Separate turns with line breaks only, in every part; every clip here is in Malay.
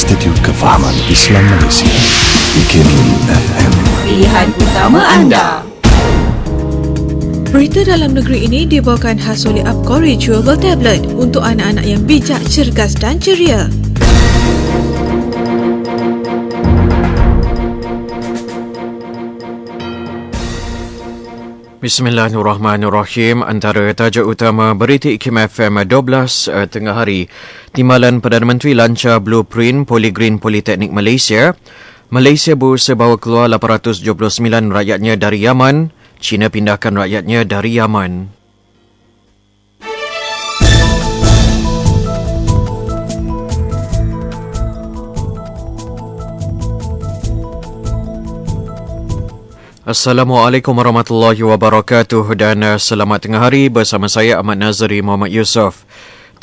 Institut Kefahaman Islam Malaysia, IKIM FM.
Pilihan utama anda.
Berita dalam negeri ini dibawakan khas oleh Upcore Chewable Tablet untuk anak-anak yang bijak, cergas dan ceria.
Bismillahirrahmanirrahim. Antara tajuk utama berita IKIM FM 12 tengah hari. Timbalan Perdana Menteri lancar blueprint Polygreen Politeknik Malaysia. Malaysia berusaha bawa keluar 879 rakyatnya dari Yaman. China pindahkan rakyatnya dari Yaman. Assalamualaikum warahmatullahi wabarakatuh dan selamat tengah hari bersama saya Ahmad Nazari Muhammad Yusof.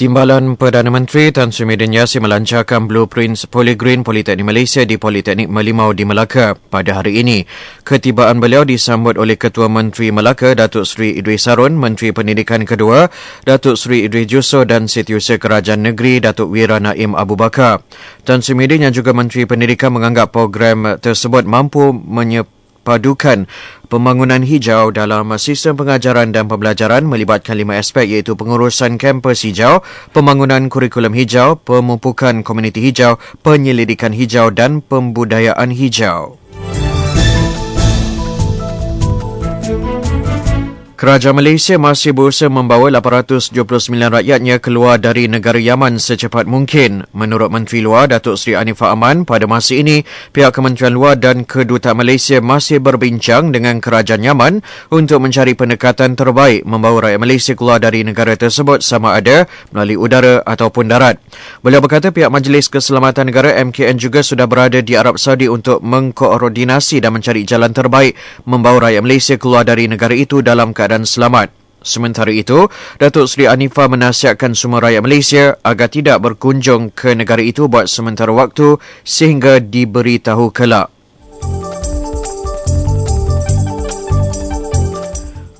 Timbalan Perdana Menteri Tan Sri Muhyiddin Yassin melancarkan blueprint Polygreen Politeknik Malaysia di Politeknik Merlimau di Melaka pada hari ini. Ketibaan beliau disambut oleh Ketua Menteri Melaka Datuk Seri Idris Harun, Menteri Pendidikan kedua Datuk Seri Idris Jusoh dan Setiausaha Kerajaan Negeri Datuk Wira Naim Abu Bakar. Tan Sri Muhyiddin yang juga Menteri Pendidikan menganggap program tersebut mampu padukan pembangunan hijau dalam sistem pengajaran dan pembelajaran melibatkan 5 aspek iaitu pengurusan kampus hijau, pembangunan kurikulum hijau, pemupukan komuniti hijau, penyelidikan hijau dan pembudayaan hijau. Kerajaan Malaysia masih berusaha membawa 879 rakyatnya keluar dari negara Yaman secepat mungkin. Menurut Menteri Luar Datuk Seri Anifah Aman, pada masa ini pihak Kementerian Luar dan Kedutaan Malaysia masih berbincang dengan Kerajaan Yaman untuk mencari pendekatan terbaik membawa rakyat Malaysia keluar dari negara tersebut sama ada melalui udara ataupun darat. Beliau berkata pihak Majlis Keselamatan Negara MKN juga sudah berada di Arab Saudi untuk mengkoordinasi dan mencari jalan terbaik membawa rakyat Malaysia keluar dari negara itu dalam keadaan selamat. Sementara itu, Datuk Seri Anifah menasihatkan semua rakyat Malaysia agar tidak berkunjung ke negara itu buat sementara waktu sehingga diberitahu kelak.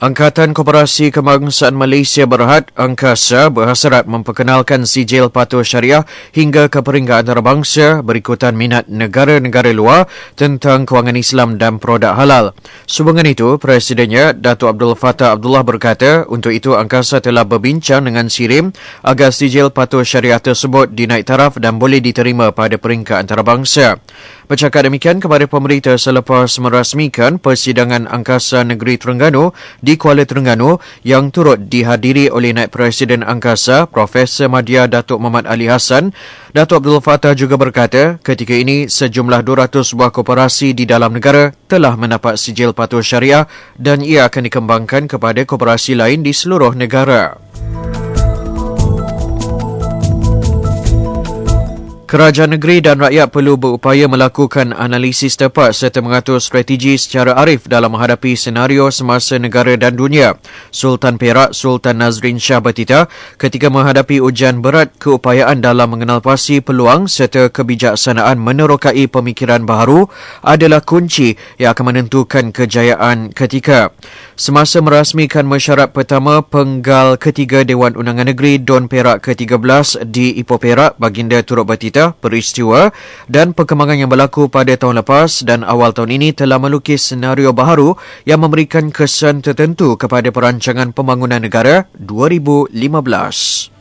Angkatan Koperasi Kebangsaan Malaysia Berhad Angkasa berhasrat memperkenalkan sijil patuh syariah hingga ke peringkat antarabangsa berikutan minat negara-negara luar tentang kewangan Islam dan produk halal. Sehubungan itu, Presidennya Datuk Abdul Fattah Abdullah berkata untuk itu Angkasa telah berbincang dengan SIRIM agar sijil patuh syariah tersebut dinaik taraf dan boleh diterima pada peringkat antarabangsa. Bercakap demikian kepada pemberita selepas merasmikan persidangan Angkasa Negeri Terengganu di Kuala Terengganu yang turut dihadiri oleh Naib Presiden Angkasa Profesor Madya Datuk Muhammad Ali Hassan. Datuk Abdul Fattah juga berkata ketika ini sejumlah 200 buah koperasi di dalam negara telah mendapat sijil patuh syariah dan ia akan dikembangkan kepada koperasi lain di seluruh negara. Kerajaan negeri dan rakyat perlu berupaya melakukan analisis tepat serta mengatur strategi secara arif dalam menghadapi senario semasa negara dan dunia. Sultan Perak Sultan Nazrin Shah bertitah ketika menghadapi ujian berat keupayaan dalam mengenalpasti peluang serta kebijaksanaan menerokai pemikiran baharu adalah kunci yang akan menentukan kejayaan ketika. Semasa merasmikan mesyuarat pertama penggal ketiga Dewan Undangan Negeri DUN Perak ke-13 di Ipoh Perak, baginda turut bertitah peristiwa dan perkembangan yang berlaku pada tahun lepas dan awal tahun ini telah melukis senario baharu yang memberikan kesan tertentu kepada perancangan pembangunan negara 2015.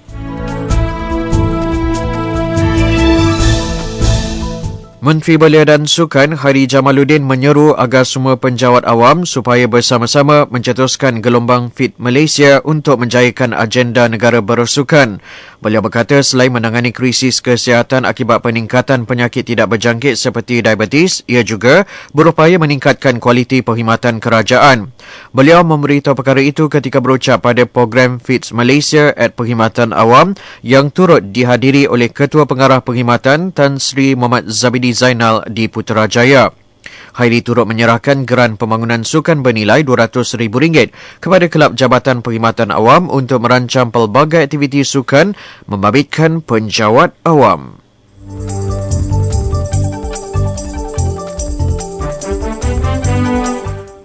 Menteri Belia dan Sukan Hairi Jamaluddin menyeru agar semua penjawat awam supaya bersama-sama mencetuskan gelombang Fit Malaysia untuk menjayakan agenda negara bersukan. Beliau berkata selain menangani krisis kesihatan akibat peningkatan penyakit tidak berjangkit seperti diabetes, ia juga berupaya meningkatkan kualiti perkhidmatan kerajaan. Beliau memberitahu perkara itu ketika berucap pada program Fit Malaysia at Perkhidmatan Awam yang turut dihadiri oleh Ketua Pengarah Perkhidmatan Tan Sri Muhammad Zabidi Zainal di Putrajaya. Hairi turut menyerahkan geran pembangunan sukan bernilai RM200,000 kepada Kelab Jabatan Perkhidmatan Awam untuk merancang pelbagai aktiviti sukan membabitkan penjawat awam.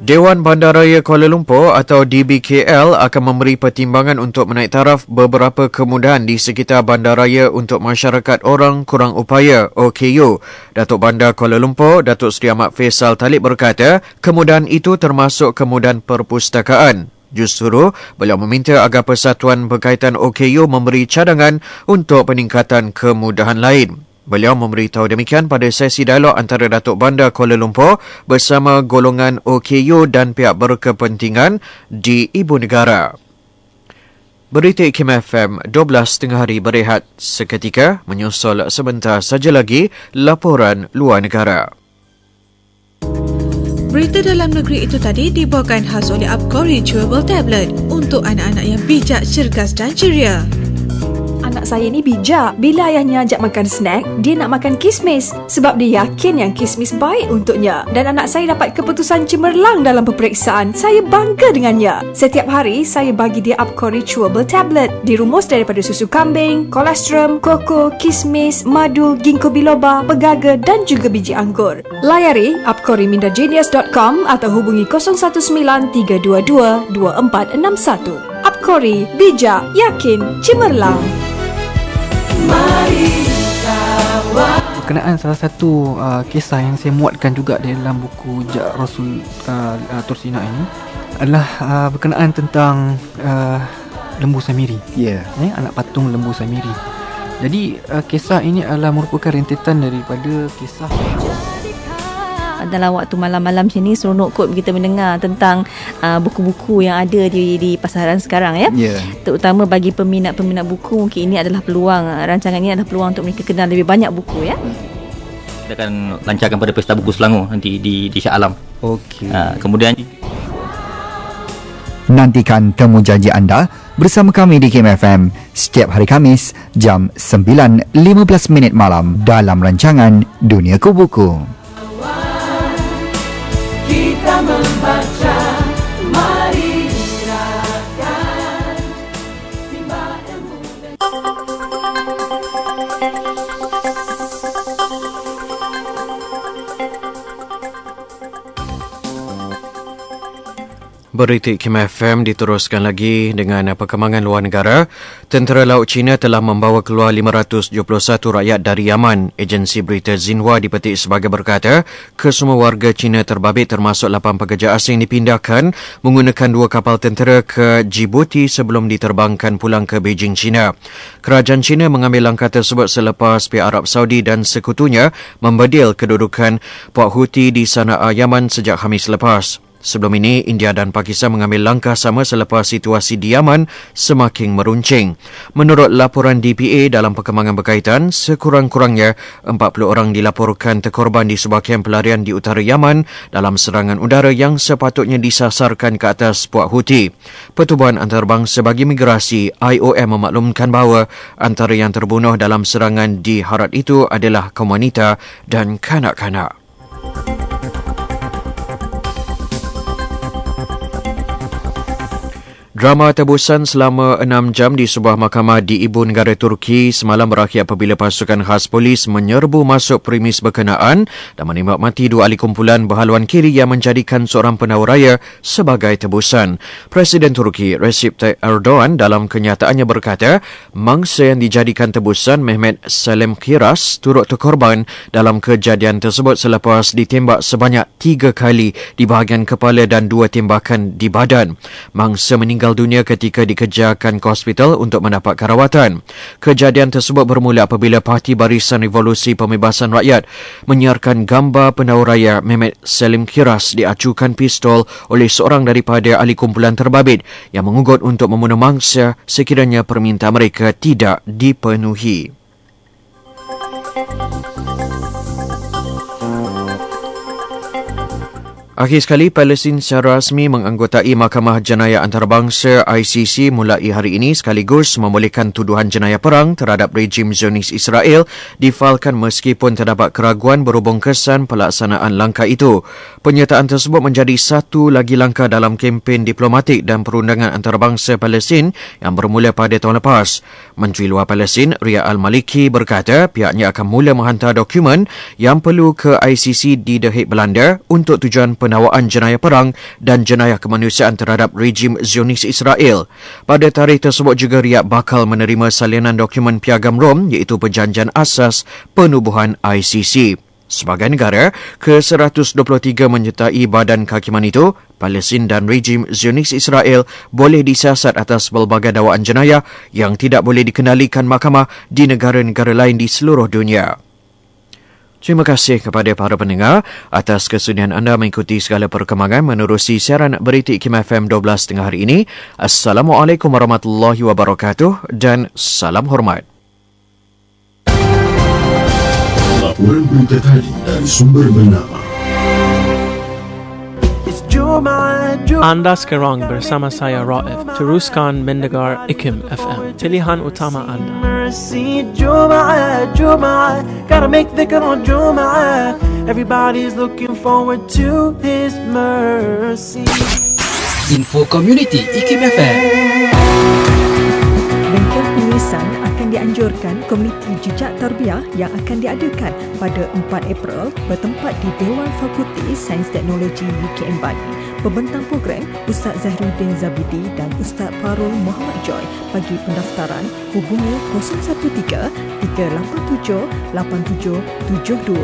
Dewan Bandaraya Kuala Lumpur atau DBKL akan memberi pertimbangan untuk menaik taraf beberapa kemudahan di sekitar bandaraya untuk masyarakat orang kurang upaya OKU. Datuk Bandar Kuala Lumpur, Datuk Seri Ahmad Faisal Talib berkata, kemudahan itu termasuk kemudahan perpustakaan. Justru, beliau meminta agar persatuan berkaitan OKU memberi cadangan untuk peningkatan kemudahan lain. Beliau memberitahu demikian pada sesi dialog antara Datuk Bandar Kuala Lumpur bersama golongan OKU dan pihak berkepentingan di Ibu Negara. Berita IKIM FM 12 tengah hari berehat seketika, menyusul sebentar saja lagi laporan luar negara.
Berita dalam negeri itu tadi dibawakan khas oleh Upcori Chewable Tablet untuk anak-anak yang bijak, cergas dan ceria.
Anak saya ni bijak. Bila ayahnya ajak makan snack, dia nak makan kismis sebab dia yakin yang kismis baik untuknya. Dan anak saya dapat keputusan cemerlang dalam peperiksaan. Saya bangga dengannya. Setiap hari, saya bagi dia Upcori Chewable Tablet. Dirumus daripada susu kambing, kolostrum, koko, kismis, madu, ginkgo biloba, pegaga dan juga biji anggur. Layari upcorimindagenius.com atau hubungi 019-322-2461. Upcori, bijak, yakin, cemerlang.
Berkenaan salah satu kisah yang saya muatkan juga dalam buku Jak Rasul Tursina ini adalah berkenaan tentang lembu Samiri. Anak patung lembu Samiri. Jadi kisah ini adalah merupakan rentetan daripada kisah.
Dalam waktu malam-malam macam ni seronok kot kita mendengar tentang buku-buku yang ada di pasaran sekarang ya. Terutama bagi peminat-peminat buku, mungkin ini adalah peluang, rancangan ini adalah peluang untuk mereka kenal lebih banyak buku ya.
Kita akan lancarkan pada Pesta Buku Selangor nanti di Shah Alam.
Okey.
Kemudian
nantikan temu janji anda bersama kami di IKIM FM setiap hari Khamis jam 9.15 malam dalam rancangan Dunia Buku.
Kita membaca, mari silakan timba ilmu.
Berita IKIM FM diteruskan lagi dengan perkembangan luar negara. Tentera Laut China telah membawa keluar 571 rakyat dari Yaman. Agensi berita Xinhua dipetik sebagai berkata, kesemua warga China terbabit termasuk 8 pekerja asing dipindahkan menggunakan 2 kapal tentera ke Djibouti sebelum diterbangkan pulang ke Beijing, China. Kerajaan China mengambil langkah tersebut selepas pihak Arab Saudi dan sekutunya membedil kedudukan Puak Houthi di Sana'a, Yaman sejak Khamis lepas. Sebelum ini, India dan Pakistan mengambil langkah sama selepas situasi di Yaman semakin meruncing. Menurut laporan DPA dalam perkembangan berkaitan, sekurang-kurangnya 40 orang dilaporkan terkorban di sebuah kem pelarian di utara Yaman dalam serangan udara yang sepatutnya disasarkan ke atas Puak Houthi. Pertubuhan Antarabangsa bagi Migrasi IOM memaklumkan bahawa antara yang terbunuh dalam serangan di Harat itu adalah kaum wanita dan kanak-kanak. Drama tebusan selama 6 jam di sebuah mahkamah di Ibu Negara Turki semalam berakhir apabila pasukan khas polis menyerbu masuk premis berkenaan dan menembak mati 2 ahli kumpulan berhaluan kiri yang menjadikan seorang penawar raya sebagai tebusan. Presiden Turki Recep Tayyip Erdogan dalam kenyataannya berkata, mangsa yang dijadikan tebusan Mehmet Selim Kiraz turut terkorban dalam kejadian tersebut selepas ditembak sebanyak 3 kali di bahagian kepala dan 2 tembakan di badan. Mangsa meninggal dunia ketika dikejarkan ke hospital untuk mendapatkan rawatan. Kejadian tersebut bermula apabila Parti Barisan Revolusi Pembebasan Rakyat menyiarkan gambar penawar raya Mehmet Selim Kiraz diacukan pistol oleh seorang daripada ahli kumpulan terbabit yang mengugut untuk membunuh mangsa sekiranya permintaan mereka tidak dipenuhi. Akhir sekali, Palestin secara rasmi menganggotai Mahkamah Jenayah Antarabangsa ICC mulai hari ini sekaligus membolehkan tuduhan jenayah perang terhadap rejim Zionis Israel difailkan meskipun terdapat keraguan berhubung kesan pelaksanaan langkah itu. Penyertaan tersebut menjadi satu lagi langkah dalam kempen diplomatik dan perundangan antarabangsa Palestin yang bermula pada tahun lepas. Menteri Luar Palestin Riyad Al-Maliki berkata pihaknya akan mula menghantar dokumen yang perlu ke ICC di The Hague, Belanda untuk tujuan penakwaan jenayah perang dan jenayah kemanusiaan terhadap rejim Zionis Israel. Pada tarikh tersebut juga Riyadh bakal menerima salinan dokumen Piagam Rom iaitu Perjanjian Asas Penubuhan ICC. Sebagai negara, ke-123 menyertai badan kehakiman itu, Palestin dan rejim Zionis Israel boleh disiasat atas pelbagai dakwaan jenayah yang tidak boleh dikendalikan mahkamah di negara-negara lain di seluruh dunia. Terima kasih kepada para pendengar atas kesudian anda mengikuti segala perkembangan menerusi siaran berita IKIM FM 12 tengah hari ini. Assalamualaikum warahmatullahi wabarakatuh dan salam hormat.
Laporan berita tadi dari sumber bernama.
Anda sekarang bersama saya Raif, teruskan mendengar IKIM FM, pilihan utama anda.
Gotta make dhikr on Jum'ah. Everybody's looking forward to His mercy.
Info Community IKIM FM.
Bengkel penulisan akan dianjurkan komuniti jejak tarbiyah yang akan diadakan pada 4 April bertempat di Dewan Fakulti Sains Teknologi UKM Bali. Pembentang program Ustaz Zahruddin Zabidi dan Ustaz Parul Muhammad Joy. Bagi pendaftaran, hubungi 013-878772.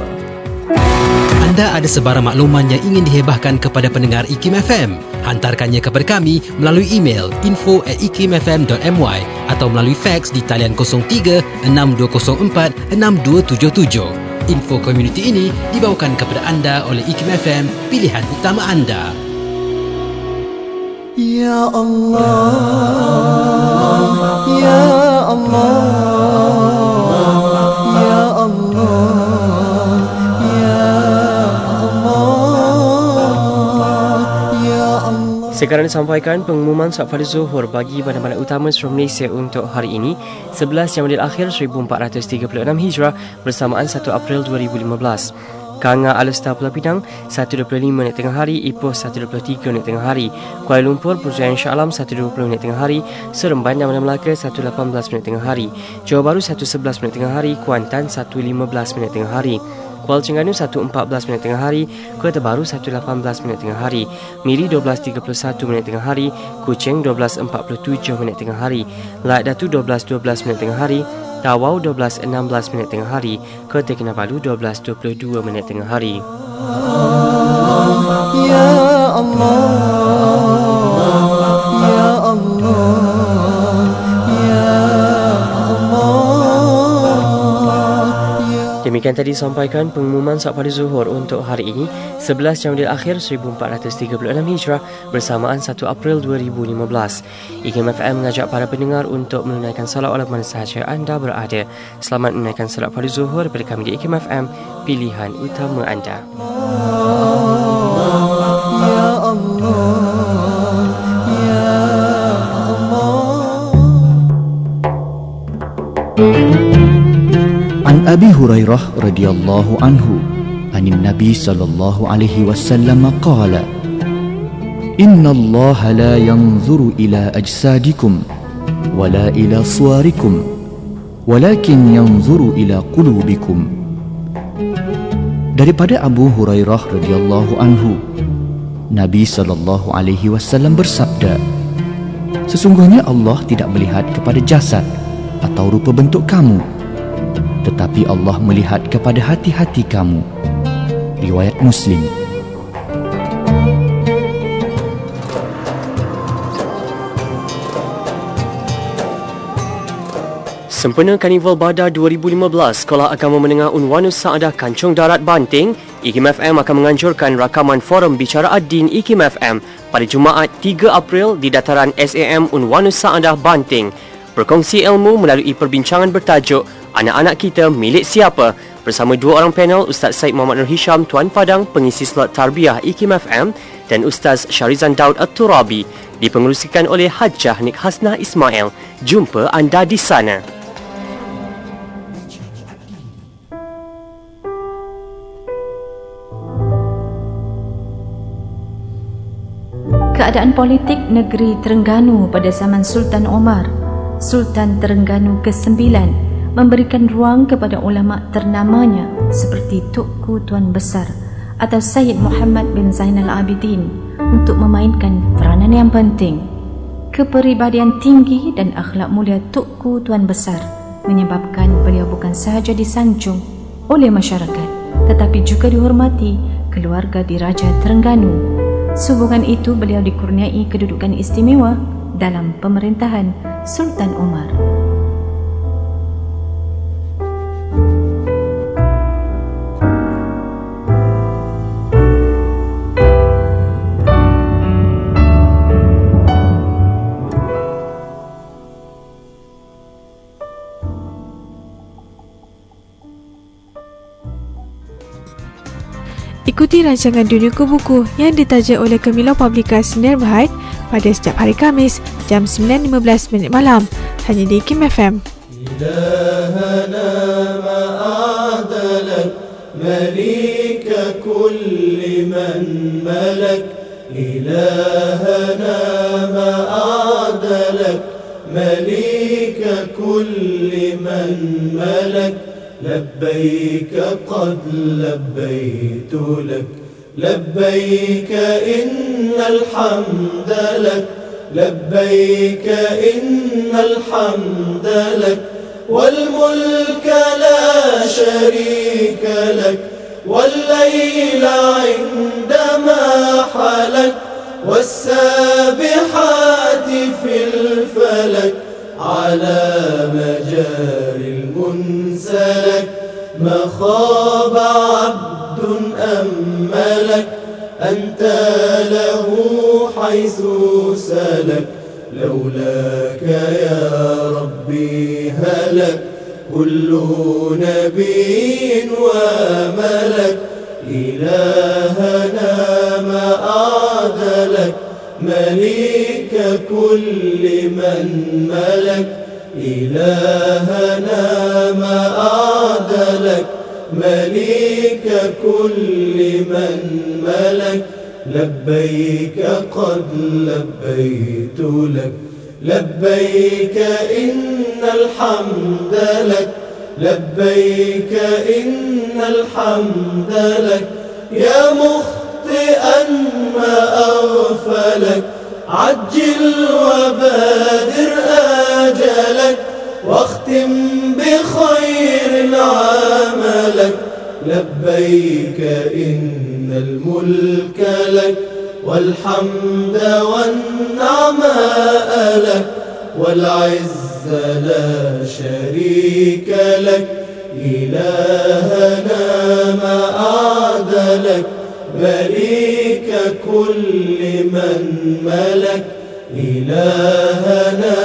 Anda ada sebarang makluman yang ingin dihebahkan kepada pendengar IKIM FM? Hantarkannya kepada kami melalui email info@ikimfm.my atau melalui fax di talian 03-6204-6277. Info community ini dibawakan kepada anda oleh IKIM FM, pilihan utama anda.
Ya Allah, Ya Allah, Ya Allah, Ya Allah, Ya Allah.
Sekarang disampaikan pengumuman solat fardu zuhur bagi bandar-bandar utama seluruh Malaysia untuk hari ini 11 Jamadil Akhir 1436 Hijrah bersamaan 1 April 2015. Kanga Alustar Pulau Pinang 1.25 minit tengah hari, Ipoh 1.23 minit tengah hari, Kuala Lumpur Putrajaya Shah Alam 1.20 minit tengah hari, Seremban dan Bandar Melaka 1.18 minit tengah hari, Johor Bahru 1.11 minit tengah hari, Kuantan 1.15 minit tengah hari, Kuala Terengganu 1.14 minit tengah hari, Kota Baru 1.18 minit tengah hari, Miri 12.31 minit tengah hari, Kuching 12.47 minit tengah hari, Layak Datu 12.12 minit tengah hari, Tawau 12.16 minit tengah hari, Kota Kinabalu 12.22 minit tengah hari.
Ya Allah, Ya Allah, Ya Allah.
Demikian tadi sampaikan pengumuman solat fardu zuhur untuk hari ini 11 Jamadil Akhir 1436 Hijrah bersamaan 1 April 2015. IKIM FM mengajak para pendengar untuk menunaikan solat walau mana sahaja anda berada. Selamat menunaikan solat fardu zuhur daripada kami di IKIM FM, pilihan utama anda.
Ya Allah, Ya Allah.
An Abi Hurairah radhiyallahu anhu anin Nabi sallallahu alaihi wasallam qala Inna Allah la yanzuru ila ajsadikum wala ila suwarikum walakin yanzuru ila qulubikum. Daripada Abu Hurairah radhiyallahu anhu, Nabi sallallahu alaihi wasallam bersabda, sesungguhnya Allah tidak melihat kepada jasad atau rupa bentuk kamu, tetapi Allah melihat kepada hati-hati kamu. Riwayat Muslim.
Sempena Karnival Badar 2015, Sekolah Agama Menengah Unwanus Saadah Kancung Darat Banting, IKIM FM akan menganjurkan rakaman forum bicara ad-din IKIM FM pada Jumaat 3 April di dataran SAM Unwanus Saadah Banting. Berkongsi ilmu melalui perbincangan bertajuk Anak-anak Kita Milik Siapa bersama dua orang panel, Ustaz Syed Muhammad Nur Hisham Tuan Padang, pengisi slot tarbiyah IKIM FM, dan Ustaz Syarizan Daud At-Turabi, dipengerusikan oleh Hajjah Nik Hasnah Ismail. Jumpa anda di sana.
Keadaan politik negeri Terengganu pada zaman Sultan Omar, Sultan Terengganu ke-9, memberikan ruang kepada ulama ternamanya seperti Tukku Tuan Besar atau Syed Muhammad bin Zainal Abidin untuk memainkan peranan yang penting. Kepribadian tinggi dan akhlak mulia Tuanku Tuan Besar menyebabkan beliau bukan sahaja disanjung oleh masyarakat tetapi juga dihormati keluarga Diraja Terengganu. Sehubungan itu beliau dikurniai kedudukan istimewa dalam pemerintahan Sultan Omar.
Ikuti rancangan Duniaku Buku yang ditaja oleh Kemilau Publikasi Sdn Bhd pada setiap hari Khamis jam 9.15 malam hanya di IKIM FM.
إلهنا ما أعدلك مليك كل من ملك إلهنا ما أعدلك مليك كل من ملك لبيك قد لبيت لك لبيك إن الحمد لك لبيك إن الحمد لك والملك لا شريك لك والليل عندما حلك والسابحات في الفلك على مجاري المنسلك ما خاب عبد أملك أنت له حيث سلك لولاك يا ربي هلك كل نبي وملك إلهنا ما أعدلك مليك كل من ملك إلهنا ما أعدلك مليك كل من ملك لبيك قد لبيت لك لبيك إن الحمد لك لبيك إن الحمد لك يا مخطئا ما أغفلك عجل وبادر آجلك واختم بخير عملك لبيك إن الملك لك والحمد والنعماء لك والعز لا شريك لك إلهنا ما أعدلك مليك كل من ملك إلهنا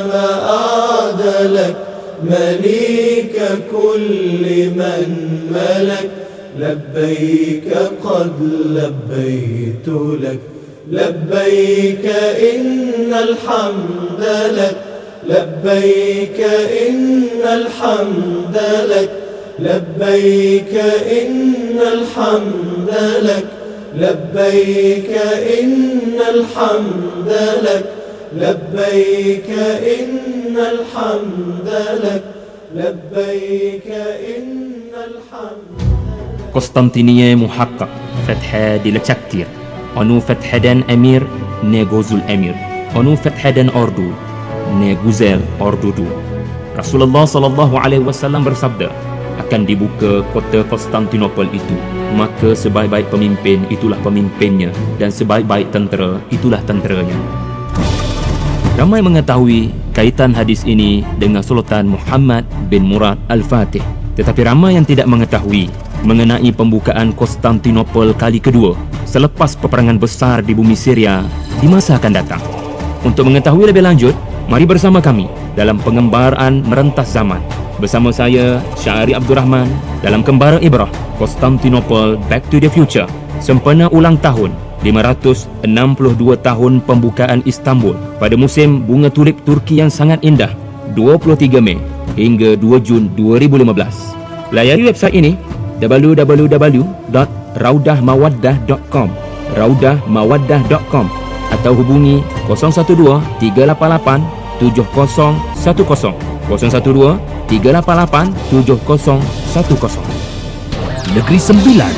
ما أعدلك مليك كل من ملك لبيك قد لبيت لك لبيك إن الحمد لك لبيك إن الحمد لك لبيك إن الحمد لك لبيك إن الحمد لك لبيك إن الحمد لك لبيك إن الحمد
قسطنطينية محقق فتح دلتشكتير أنو فتح دان أمير نيغوزل أمير أنو فتح دان أردو نيغوزل أردو Rasulullah SAW bersabda, akan dibuka kota Konstantinopel itu, maka sebaik-baik pemimpin itulah pemimpinnya dan sebaik-baik tentera itulah tenteranya. Ramai mengetahui kaitan hadis ini dengan Sultan Muhammad bin Murad Al-Fatih, tetapi ramai yang tidak mengetahui mengenai pembukaan Konstantinopel kali kedua selepas peperangan besar di bumi Syria di masa akan datang. Untuk mengetahui lebih lanjut, mari bersama kami dalam pengembaraan merentas zaman. Bersama saya, Syahri Abdul Rahman, dalam Kembara Ibrah, Konstantinopel Back to the Future, sempena ulang tahun 562 tahun pembukaan Istanbul pada musim bunga tulip Turki yang sangat indah, 23 Mei hingga 2 Jun 2015. Layari website ini www.raudahmawaddah.com raudahmawaddah.com atau hubungi 012 388 7010 012 388 7010.
Negeri Sembilan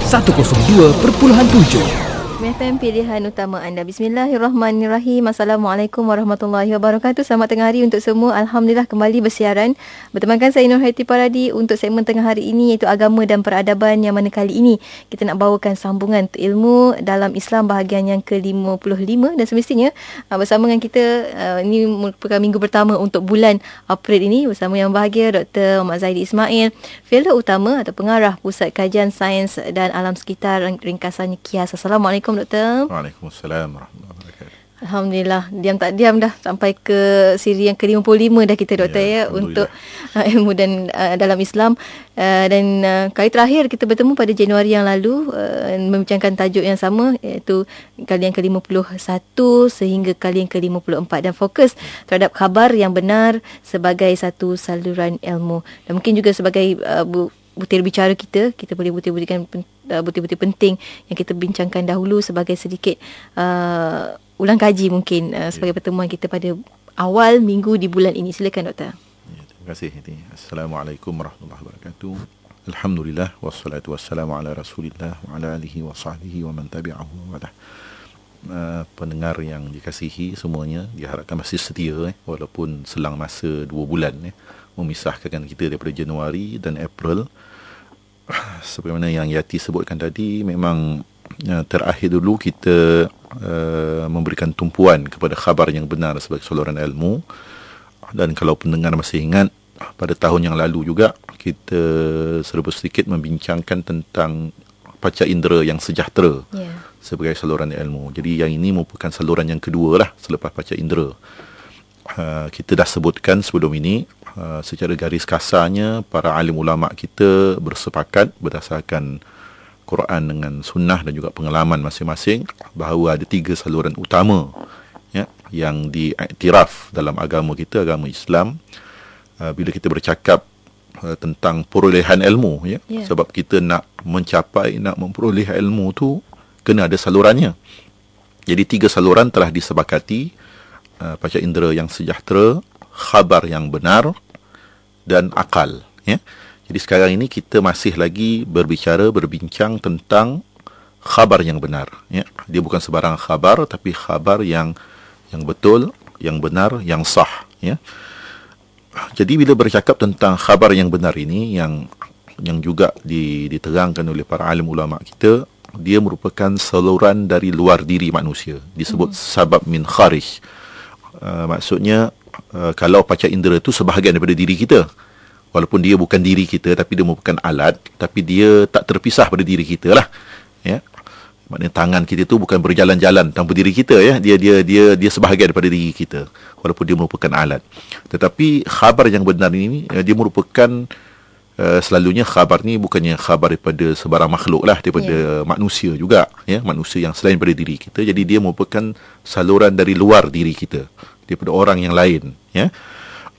102.7.
FM pilihan utama anda. Bismillahirrahmanirrahim. Assalamualaikum warahmatullahi wabarakatuh. Selamat tengah hari untuk semua. Alhamdulillah kembali bersiaran bertemankan saya Nurhayati Paradi untuk segmen tengah hari ini, iaitu agama dan peradaban, yang mana kali ini kita nak bawakan sambungan ilmu dalam Islam bahagian yang ke-55, dan semestinya bersama dengan kita ini merupakan minggu pertama untuk bulan April ini, bersama yang bahagia Dr. Muhammad Zaidi Ismail, Fellow Utama atau Pengarah Pusat Kajian Sains dan Alam Sekitar, ringkasannya KIAS. Assalamualaikum Doktor.
Waalaikumsalam warahmatullahi wabarakatuh.
Alhamdulillah, diam tak diam dah sampai ke siri yang ke-55 dah kita Doktor untuk ilmu dan dalam Islam, dan kali terakhir kita bertemu pada Januari yang lalu membincangkan tajuk yang sama, iaitu kali yang ke-51 sehingga kali yang ke-54, dan fokus terhadap khabar yang benar sebagai satu saluran ilmu, dan mungkin juga sebagai butir bicara kita boleh butir-butirkan butir-butir penting yang kita bincangkan dahulu sebagai sedikit ulang kaji mungkin sebagai pertemuan kita pada awal minggu di bulan ini. Silakan Doktor.
Terima kasih. Assalamualaikum warahmatullahi wabarakatuh. Alhamdulillah wassalatu wassalamu ala Rasulillah wa ala alihi wa sahbihi wa man tabi'ahu wa pendengar yang dikasihi semuanya, diharapkan masih setia walaupun selang masa 2 bulan memisahkan kita daripada Januari dan April. Sebagaimana yang Yati sebutkan tadi, memang terakhir dulu kita memberikan tumpuan kepada khabar yang benar sebagai saluran ilmu. Dan kalau pendengar masih ingat, pada tahun yang lalu juga kita serba sedikit membincangkan tentang panca indera yang sejahtera sebagai saluran ilmu. Jadi yang ini merupakan saluran yang kedua lah selepas panca indera. Kita dah sebutkan sebelum ini, secara garis kasarnya para alim ulama kita bersepakat berdasarkan Quran dengan sunnah dan juga pengalaman masing-masing bahawa ada 3 saluran utama yang diiktiraf dalam agama kita, agama Islam. Bila kita bercakap tentang perolehan ilmu, sebab kita nak memperoleh ilmu tu kena ada salurannya. Jadi 3 saluran telah disepakati: panca indera yang sejahtera, khabar yang benar dan akal. Jadi sekarang ini kita masih lagi berbincang tentang khabar yang benar. Dia bukan sebarang khabar, tapi khabar yang betul, yang benar, yang sah. Jadi bila bercakap tentang khabar yang benar ini, yang juga diterangkan oleh para alim ulama kita, dia merupakan saluran dari luar diri manusia. Disebut sabab min kharij. Maksudnya kalau panca indera itu sebahagian daripada diri kita, walaupun dia bukan diri kita, tapi dia merupakan alat, tapi dia tak terpisah pada diri kita lah. Maknanya tangan kita tu bukan berjalan-jalan tanpa diri kita, dia sebahagian daripada diri kita, walaupun dia merupakan alat. Tetapi khabar yang benar ini, dia merupakan selalunya khabar ni bukannya khabar daripada sebarang makhluk lah, daripada manusia juga, manusia yang selain daripada diri kita. Jadi dia merupakan saluran dari luar diri kita, daripada orang yang lain.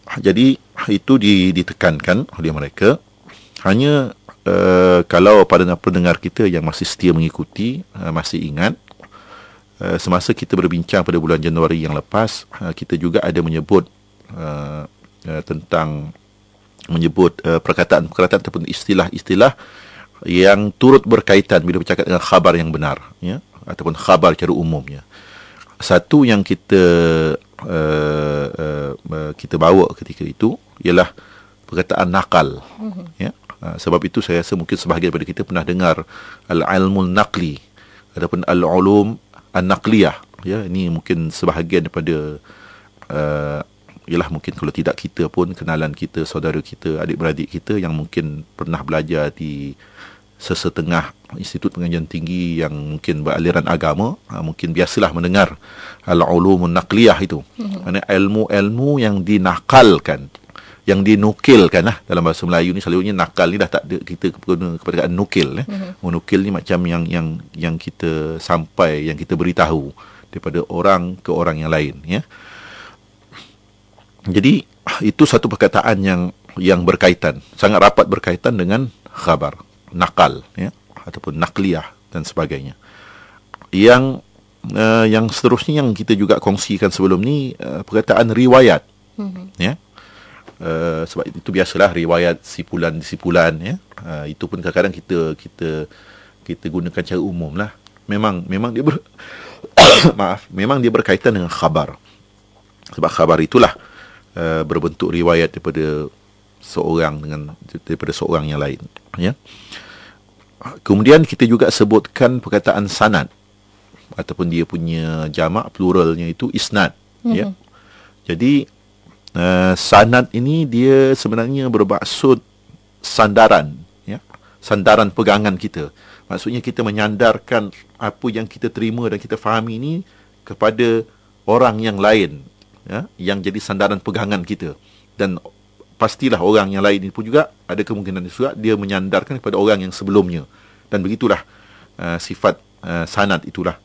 Jadi itu ditekankan oleh mereka. Hanya kalau pendengar kita yang masih setia mengikuti, masih ingat, semasa kita berbincang pada bulan Januari yang lepas, kita juga ada menyebut tentang perkataan ataupun istilah-istilah yang turut berkaitan bila bercakap dengan khabar yang benar, ataupun khabar secara umumnya. Satu yang kita bawa ketika itu ialah perkataan nakal. Sebab itu saya rasa mungkin sebahagian daripada kita pernah dengar al-ilmul naqli ataupun al-ulum an-naqliyah. Ini mungkin sebahagian daripada ialah mungkin kalau tidak kita pun, kenalan kita, saudara kita, adik-beradik kita yang mungkin pernah belajar di sesetengah institut pengajian tinggi yang mungkin beraliran agama, mungkin biasalah mendengar al-ulumun naqliyah itu. Maksudnya ilmu-ilmu yang dinakalkan, yang dinukilkan lah. Dalam bahasa Melayu ni selalunya nakal ni dah tak ada, kita guna kepada nukil. Menukil ni macam yang kita sampai, yang kita beritahu daripada orang ke orang yang lain. Jadi itu satu perkataan yang berkaitan, sangat rapat berkaitan dengan khabar, nakal, ataupun nakliyah dan sebagainya. Yang seterusnya yang kita juga kongsikan sebelum ni, perkataan riwayat. Sebab itu biasalah riwayat sipulan-sipulan, itu pun kadang-kadang kita kita gunakan cara umum lah. Memang dia memang dia berkaitan dengan khabar. Sebab khabar itulah berbentuk riwayat daripada seorang yang lain, ya. Kemudian kita juga sebutkan perkataan sanad ataupun dia punya jamak pluralnya itu isnad, ya. Jadi sanad ini dia sebenarnya bermaksud sandaran, ya. Sandaran pegangan kita. Maksudnya kita menyandarkan apa yang kita terima dan kita fahami ini kepada orang yang lain, ya, yang jadi sandaran pegangan kita. Dan pastilah orang yang lain ini pun juga ada kemungkinan juga dia menyandarkan kepada orang yang sebelumnya. Dan begitulah sifat sanad itulah,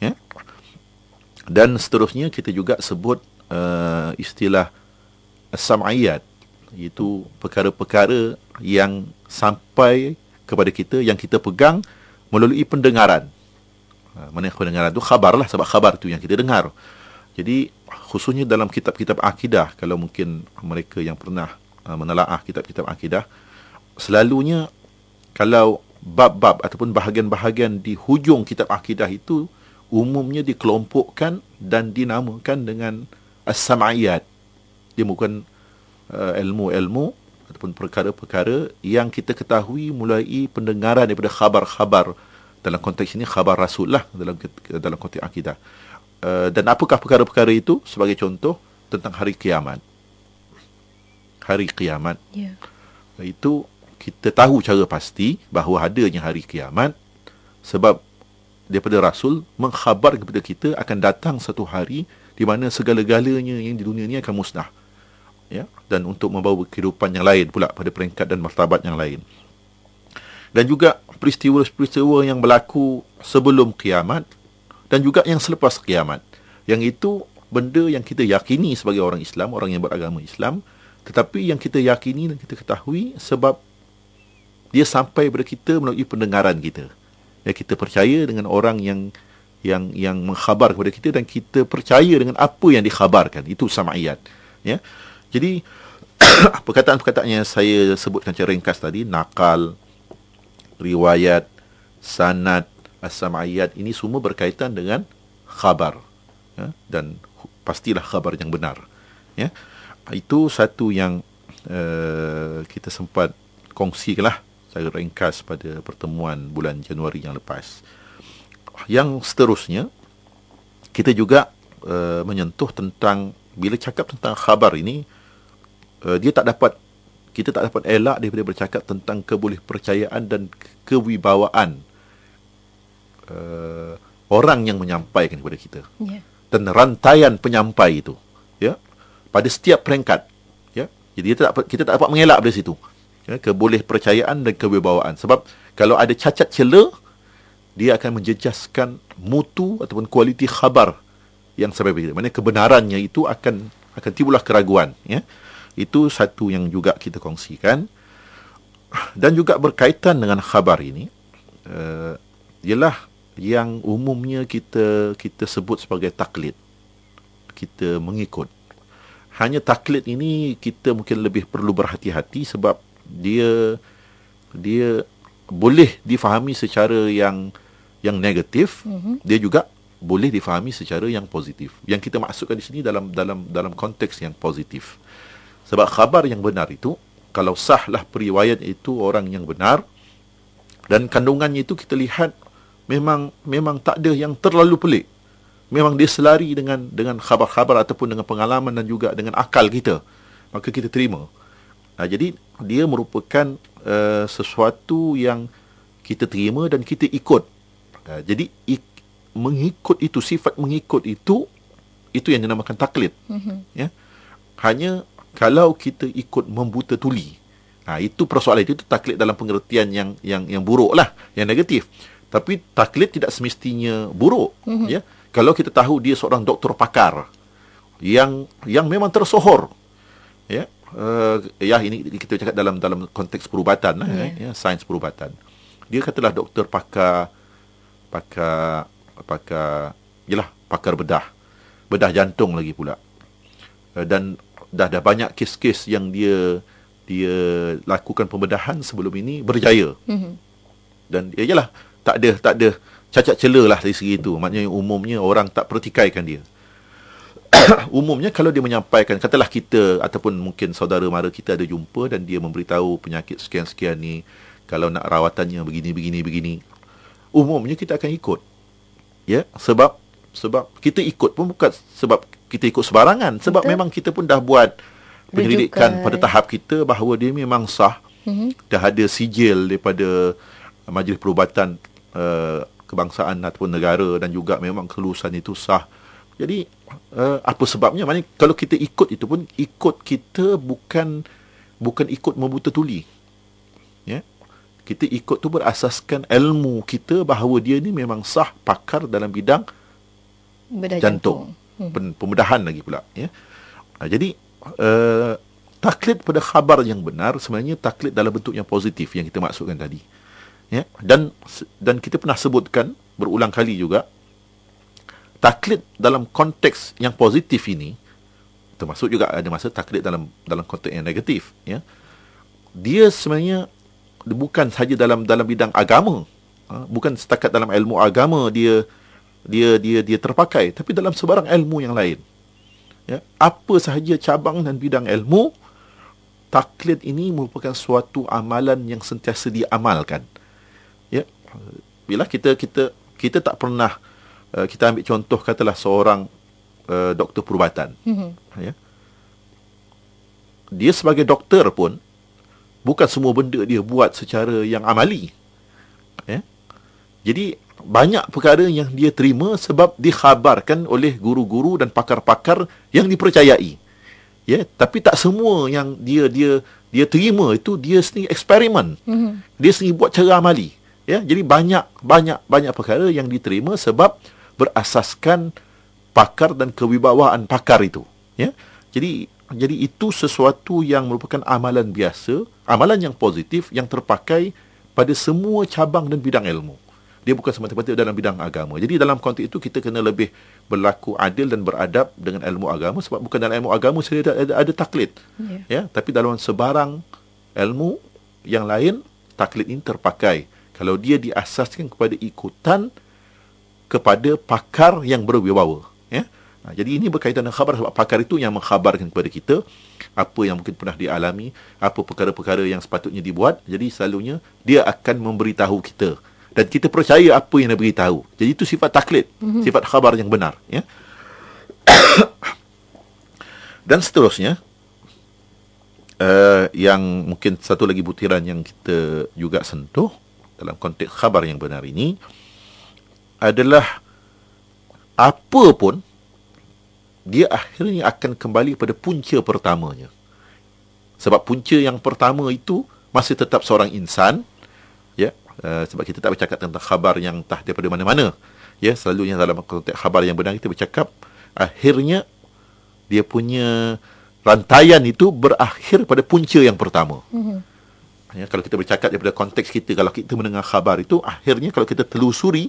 ya. Dan seterusnya kita juga sebut istilah as-sam'iyat, iaitu perkara-perkara yang sampai kepada kita, yang kita pegang melalui pendengaran. Mana pendengaran itu khabar lah, sebab khabar itu yang kita dengar. Jadi khususnya dalam kitab-kitab akidah, kalau mungkin mereka yang pernah menelaah kitab-kitab akidah, selalunya kalau bab-bab ataupun bahagian-bahagian di hujung kitab akidah itu umumnya dikelompokkan dan dinamakan dengan as-sam'iyat. Dia bukan ilmu-ilmu ataupun perkara-perkara yang kita ketahui mulai pendengaran daripada khabar-khabar. Dalam konteks ini khabar Rasul lah dalam konteks akidah. Dan apakah perkara-perkara itu? Sebagai contoh tentang hari kiamat. Hari kiamat. Yeah. Itu kita tahu cara pasti bahawa adanya hari kiamat sebab daripada Rasul mengkhabar kepada kita akan datang satu hari di mana segala-galanya yang di dunia ini akan musnah. Ya, dan untuk membawa kehidupan yang lain pula pada peringkat dan martabat yang lain. Dan juga peristiwa-peristiwa yang berlaku sebelum kiamat dan juga yang selepas kiamat. Yang itu benda yang kita yakini sebagai orang Islam, orang yang beragama Islam, tetapi yang kita yakini dan kita ketahui sebab dia sampai kepada kita melalui pendengaran kita. Ya, kita percaya dengan orang yang mengkhabar kepada kita dan kita percaya dengan apa yang dikhabarkan. Itu sam'iyat, ya. Jadi perkataan-perkataan yang saya sebutkan secara ringkas tadi, nakal, riwayat, sanad, as-sam'iyat, ini semua berkaitan dengan khabar, ya, dan pastilah khabar yang benar, ya. Itu satu yang kita sempat kongsikanlah secara ringkas pada pertemuan bulan Januari yang lepas. Yang seterusnya kita juga menyentuh tentang, bila cakap tentang khabar ini, kita tak dapat elak daripada bercakap tentang kebolehpercayaan dan kewibawaan orang yang menyampaikan kepada kita, yeah, dan rantaian penyampai itu, ya, pada setiap peringkat, ya. Jadi kita tak dapat mengelak dari situ, ya, kebolehpercayaan dan kewibawaan. Sebab kalau ada cacat cela, dia akan menjejaskan mutu ataupun kualiti khabar yang sampai begitu. Maksudnya kebenarannya itu akan timbullah keraguan, ya. Itu satu yang juga kita kongsikan. Dan juga berkaitan dengan khabar ini, ialah yang umumnya kita sebut sebagai taklid. Kita mengikut. Hanya taklid ini kita mungkin lebih perlu berhati-hati sebab dia boleh difahami secara yang negatif, dia juga boleh difahami secara yang positif. Yang kita maksudkan di sini dalam konteks yang positif. Sebab khabar yang benar itu, kalau sahlah periwayat itu orang yang benar, dan kandungannya itu kita lihat memang tak ada yang terlalu pelik. Memang dia selari dengan khabar-khabar ataupun dengan pengalaman dan juga dengan akal kita, maka kita terima. Jadi dia merupakan sesuatu yang kita terima dan kita ikut. Jadi mengikut itu, sifat mengikut itu yang dinamakan taklid. Ya. Hanya kalau kita ikut membuta tuli, itu persoalan itu taklid dalam pengertian yang buruk lah, yang negatif. Tapi taklid tidak semestinya buruk. Ya. Kalau kita tahu dia seorang doktor pakar yang memang tersohor, ya, ini kita cakap dalam konteks perubatan lah, ya, sains perubatan. Dia katalah doktor pakar bedah jantung lagi pula. Dan dah banyak kes-kes yang dia lakukan pembedahan sebelum ini berjaya. Dan ialah tak ada cacat cela lah dari segi itu. Maknanya umumnya orang tak pertikaikan dia. Umumnya kalau dia menyampaikan, katalah kita ataupun mungkin saudara mara kita ada jumpa dan dia memberitahu penyakit sekian-sekian ni, kalau nak rawatannya begini. Umumnya kita akan ikut. Ya, sebab kita ikut pun bukan sebab kita ikut sebarangan, sebab memang kita pun dah buat penyelidikan pada tahap kita bahawa dia memang sah. Dah ada sijil daripada Majlis Perubatan Kebangsaan ataupun negara dan juga memang kelulusan itu sah. Jadi apa sebabnya? Maknanya kalau kita ikut itu pun ikut kita bukan ikut membuta tuli. Ya. Kita ikut tu berasaskan ilmu kita bahawa dia ni memang sah, pakar dalam bidang bedah jantung. Pembedahan lagi pula, ya. Jadi taklid pada khabar yang benar sebenarnya taklid dalam bentuk yang positif yang kita maksudkan tadi. Ya, dan kita pernah sebutkan berulang kali juga, taklid dalam konteks yang positif ini termasuk juga ada masa taklid dalam konteks yang negatif, ya. Dia sebenarnya bukan sahaja dalam bidang agama, bukan setakat dalam ilmu agama dia terpakai, tapi dalam sebarang ilmu yang lain. Ya, apa sahaja cabang dan bidang ilmu, taklid ini merupakan suatu amalan yang sentiasa diamalkan. Ya, bila kita tak pernah kita ambil contoh katalah seorang doktor perubatan. Ya. Dia sebagai doktor pun bukan semua benda dia buat secara yang amali. Ya. Jadi banyak perkara yang dia terima sebab dikhabarkan oleh guru-guru dan pakar-pakar yang dipercayai. Ya, tapi tak semua yang dia terima itu dia sendiri eksperimen. Dia sendiri buat cara amali. Ya, jadi banyak perkara yang diterima sebab berasaskan pakar dan kewibawaan pakar itu. Ya. Jadi itu sesuatu yang merupakan amalan biasa, amalan yang positif yang terpakai pada semua cabang dan bidang ilmu. Dia bukan semata-mata dalam bidang agama. Jadi dalam konteks itu kita kena lebih berlaku adil dan beradab dengan ilmu agama, sebab bukan dalam ilmu agama saja ada taklid. Ya, tapi dalam sebarang ilmu yang lain taklid ini terpakai kalau dia diasaskan kepada ikutan kepada pakar yang berwibawa. Ya. Jadi ini berkaitan dengan khabar, sebab pakar itu yang mengkhabarkan kepada kita apa yang mungkin pernah dialami, apa perkara-perkara yang sepatutnya dibuat. Jadi selalunya dia akan memberitahu kita dan kita percaya apa yang dia beritahu. Jadi itu sifat taklid, sifat khabar yang benar. Ya. Dan seterusnya, yang mungkin satu lagi butiran yang kita juga sentuh dalam konteks khabar yang benar ini adalah apa pun dia akhirnya akan kembali pada punca pertamanya. Sebab punca yang pertama itu masih tetap seorang insan. Ya, sebab kita tak bercakap tentang khabar yang entah daripada mana-mana. Ya, selalunya dalam konteks khabar yang benar kita bercakap akhirnya dia punya rantaian itu berakhir pada punca yang pertama. Ya, kalau kita bercakap daripada konteks kita, kalau kita mendengar khabar itu, akhirnya kalau kita telusuri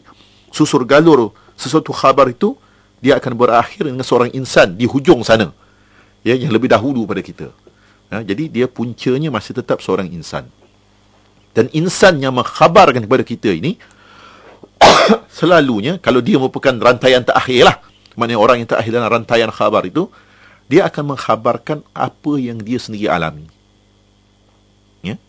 susur galur sesuatu khabar itu, dia akan berakhir dengan seorang insan di hujung sana, ya, yang lebih dahulu pada kita. Ya, jadi dia puncanya masih tetap seorang insan. Dan insan yang mengkhabarkan kepada kita ini selalunya kalau dia merupakan rantaian terakhir lah, maknanya orang yang terakhir dalam rantaian khabar itu, dia akan mengkhabarkan apa yang dia sendiri alami. Ya.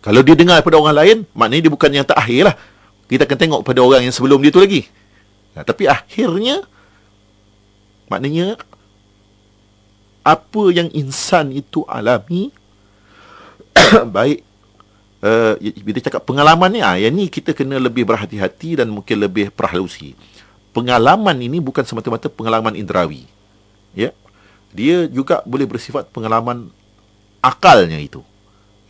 Kalau dia dengar daripada orang lain, maknanya dia bukan yang terakhir lah. Kita akan tengok pada orang yang sebelum dia tu lagi. Nah, tapi akhirnya maknanya apa yang insan itu alami baik bila cakap pengalaman ni, yang ni kita kena lebih berhati-hati dan mungkin lebih perhalusi. Pengalaman ini bukan semata-mata pengalaman indrawi. Ya. Dia juga boleh bersifat pengalaman akalnya itu.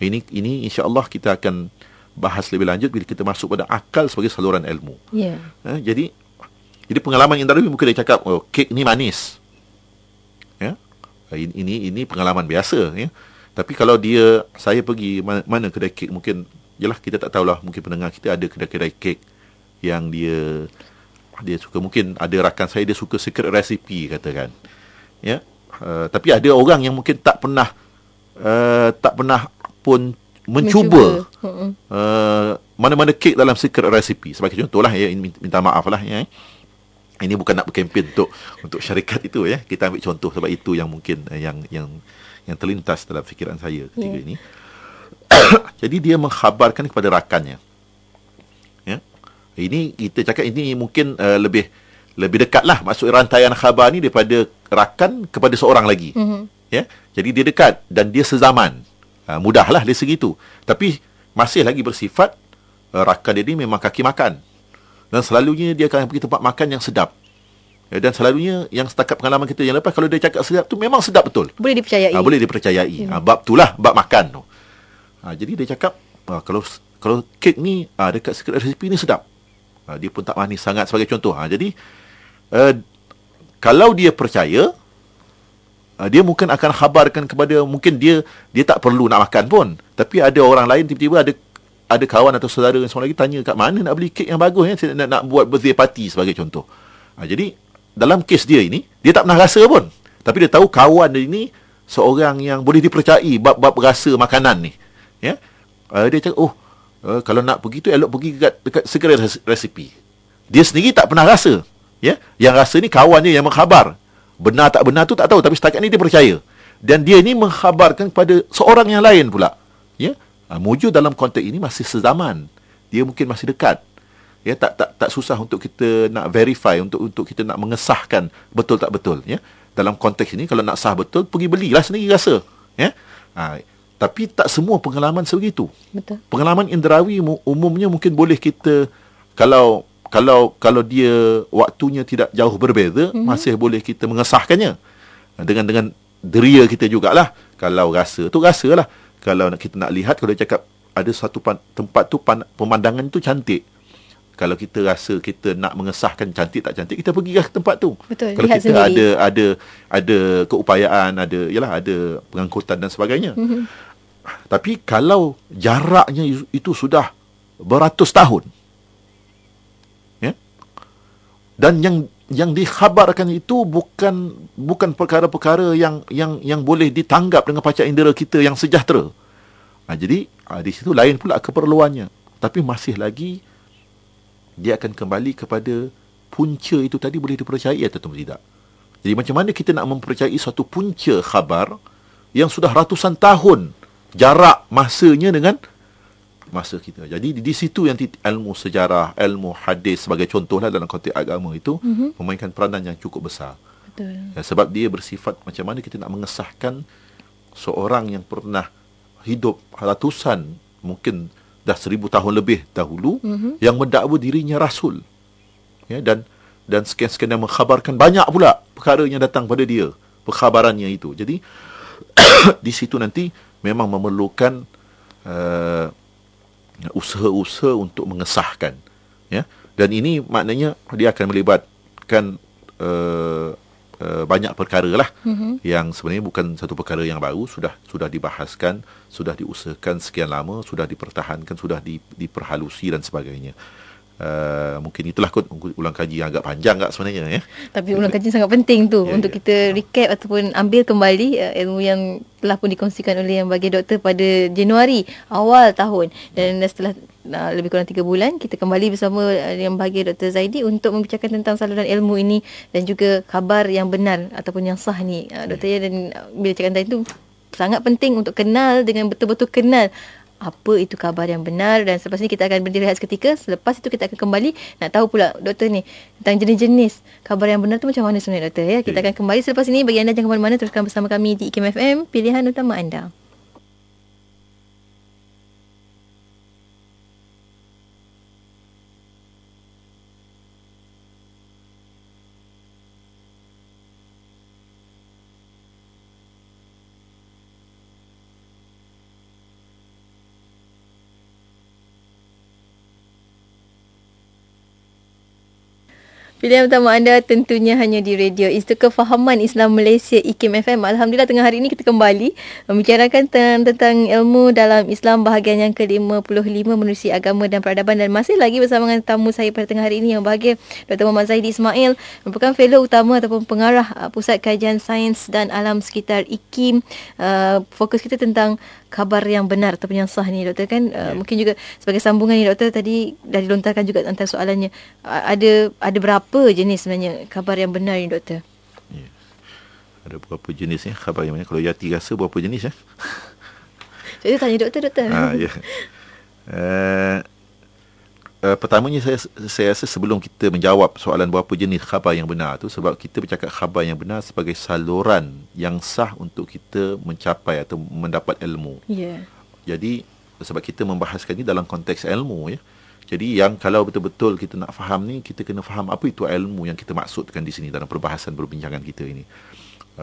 Ini insya-Allah kita akan bahas lebih lanjut bila kita masuk pada akal sebagai saluran ilmu. Yeah. Jadi pengalaman indrawi mungkin dia cakap, oh, kek ni manis. Ya. Ini pengalaman biasa, ya. Tapi kalau saya pergi mana kedai kek, mungkin jelah kita tak tahulah, mungkin pendengar kita ada kedai-kedai kek yang dia suka, mungkin ada rakan saya dia suka secret recipe katakan. Ya. Tapi ada orang yang mungkin tak pernah pun mencuba mana-mana kek dalam secret recipe. Sebagai contohlah ya, minta maaf lah ya. Ini bukan nak berkempen untuk syarikat itu ya. Kita ambil contoh sebab itu yang mungkin yang terlintas dalam fikiran saya ketika ini. Jadi dia mengkhabarkan kepada rakannya. Ya. Ini kita cakap ini mungkin lebih dekatlah, maksud rantaian khabar ni daripada rakan kepada seorang lagi. Ya. Jadi dia dekat dan dia sezaman. Mudahlah dari segi itu. Tapi masih lagi bersifat rakan dia ni memang kaki makan. Dan selalunya dia akan pergi tempat makan yang sedap. Dan selalunya yang setakat pengalaman kita yang lepas, kalau dia cakap sedap tu memang sedap betul.
Boleh dipercayai.
Boleh dipercayai. Bab itulah bab makan tu. Jadi dia cakap kalau kek ni dekat secret recipe ni sedap. Dia pun tak manis sangat sebagai contoh. Jadi kalau dia percaya, dia mungkin akan khabarkan kepada, mungkin dia tak perlu nak makan pun, tapi ada orang lain tiba-tiba ada kawan atau saudara yang seorang lagi tanya, kat mana nak beli kek yang bagus ya, saya nak buat birthday party sebagai contoh. Jadi dalam kes dia ini, dia tak pernah rasa pun, tapi dia tahu kawan dia ini seorang yang boleh dipercayai bab rasa makanan ni ya. Dia cakap kalau nak pergi tu elok pergi dekat secret recipe. Dia sendiri tak pernah rasa ya, yang rasa ni kawan dia yang mengkhabar. Benar tak benar tu tak tahu, tapi setakat ni dia percaya. Dan dia ni mengkhabarkan kepada seorang yang lain pula. Ya, wujud dalam konteks ini masih sezaman. Dia mungkin masih dekat. Ya, tak susah untuk kita nak verify, untuk kita nak mengesahkan betul tak betul. Ya, dalam konteks ini kalau nak sah betul, pergi belilah sendiri rasa. Ya, tapi tak semua pengalaman sebegitu.
Betul. Pengalaman
indrawi umumnya mungkin boleh kita kalau dia waktunya tidak jauh berbeza, masih boleh kita mengesahkannya dengan deria kita jugalah. Kalau rasa tu rasalah. Kalau kita nak lihat, kalau dia cakap ada satu tempat tu pemandangan tu cantik, kalau kita rasa kita nak mengesahkan cantik tak cantik, kita pergi ke tempat tu.
Betul,
kalau
lihat
kita
sendiri.
ada keupayaan, ada pengangkutan dan sebagainya. Tapi kalau jaraknya itu sudah beratus tahun, dan yang dikhabarkan itu bukan perkara-perkara yang boleh ditanggap dengan panca indera kita yang sejahtera. Jadi di situ lain pula keperluannya. Tapi masih lagi dia akan kembali kepada punca itu tadi, boleh dipercayai atau tidak. Jadi macam mana kita nak mempercayai suatu punca khabar yang sudah ratusan tahun jarak masanya dengan masa kita. Jadi di situ yang ilmu sejarah, ilmu hadis sebagai contohlah dalam konteks agama itu memainkan peranan yang cukup besar.
Betul.
Ya, sebab dia bersifat macam mana kita nak mengesahkan seorang yang pernah hidup ratusan, mungkin dah 1000 tahun lebih dahulu, yang mendakwa dirinya rasul. Ya, dan sekian-sekian yang mengkhabarkan banyak pula perkara yang datang pada dia, perkhabarannya itu. Jadi di situ nanti memang memerlukan usaha-usaha untuk mengesahkan, ya. Dan ini maknanya dia akan melibatkan banyak perkara lah, yang sebenarnya bukan satu perkara yang baru, sudah dibahaskan, sudah diusahakan sekian lama, sudah dipertahankan, sudah diperhalusi dan sebagainya. Mungkin itulah kot ulang kaji yang agak panjang tak sebenarnya ya.
Tapi ulang kaji sangat penting tu untuk kita recap ataupun ambil kembali ilmu yang telah pun dikongsikan oleh Yang Bahagia Doktor pada Januari awal tahun, dan setelah lebih kurang 3 bulan kita kembali bersama Yang Bahagia Dr. Zaidi untuk membicarakan tentang saluran ilmu ini dan juga khabar yang benar ataupun yang sah ni, Doktor ya. Dan bila cakap tadi tu sangat penting untuk kenal, dengan betul-betul kenal apa itu khabar yang benar. Dan selepas ni kita akan berhenti rehat seketika. Selepas itu kita akan kembali nak tahu pula doktor ni tentang jenis-jenis khabar yang benar tu macam mana sebenarnya doktor ya. Kita akan kembali selepas ini. Bagi anda jangan ke mana-mana, teruskan bersama kami di IKIM FM, pilihan utama anda. Pilihan utama anda tentunya hanya di radio Institut Kefahaman Islam Malaysia IKIM FM. Alhamdulillah tengah hari ini kita kembali membicarakan tentang ilmu dalam Islam bahagian yang ke-55 menerusi agama dan peradaban, dan masih lagi bersama dengan tamu saya pada tengah hari ini yang berbahagia Dr. Muhammad Zahidi Ismail, merupakan fellow utama ataupun pengarah Pusat Kajian Sains dan Alam Sekitar IKIM. Fokus kita tentang khabar yang benar ataupun yang sah ni, doktor, kan? Mungkin juga sebagai sambungan ni, doktor, tadi dah dilontarkan juga antara soalannya, ada berapa jenis sebenarnya khabar yang benar ni, doktor?
Ya. Ada berapa jenis khabar yang benar? Kalau Yati rasa berapa jenis
Saya tanya doktor.
Ya. Pertamanya saya rasa sebelum kita menjawab soalan berapa jenis khabar yang benar tu, sebab kita bercakap khabar yang benar sebagai saluran yang sah untuk kita mencapai atau mendapat ilmu. Jadi sebab kita membahaskan ni dalam konteks ilmu, ya. Jadi yang kalau betul-betul kita nak faham ni, kita kena faham apa itu ilmu yang kita maksudkan di sini dalam perbahasan perbincangan kita ini.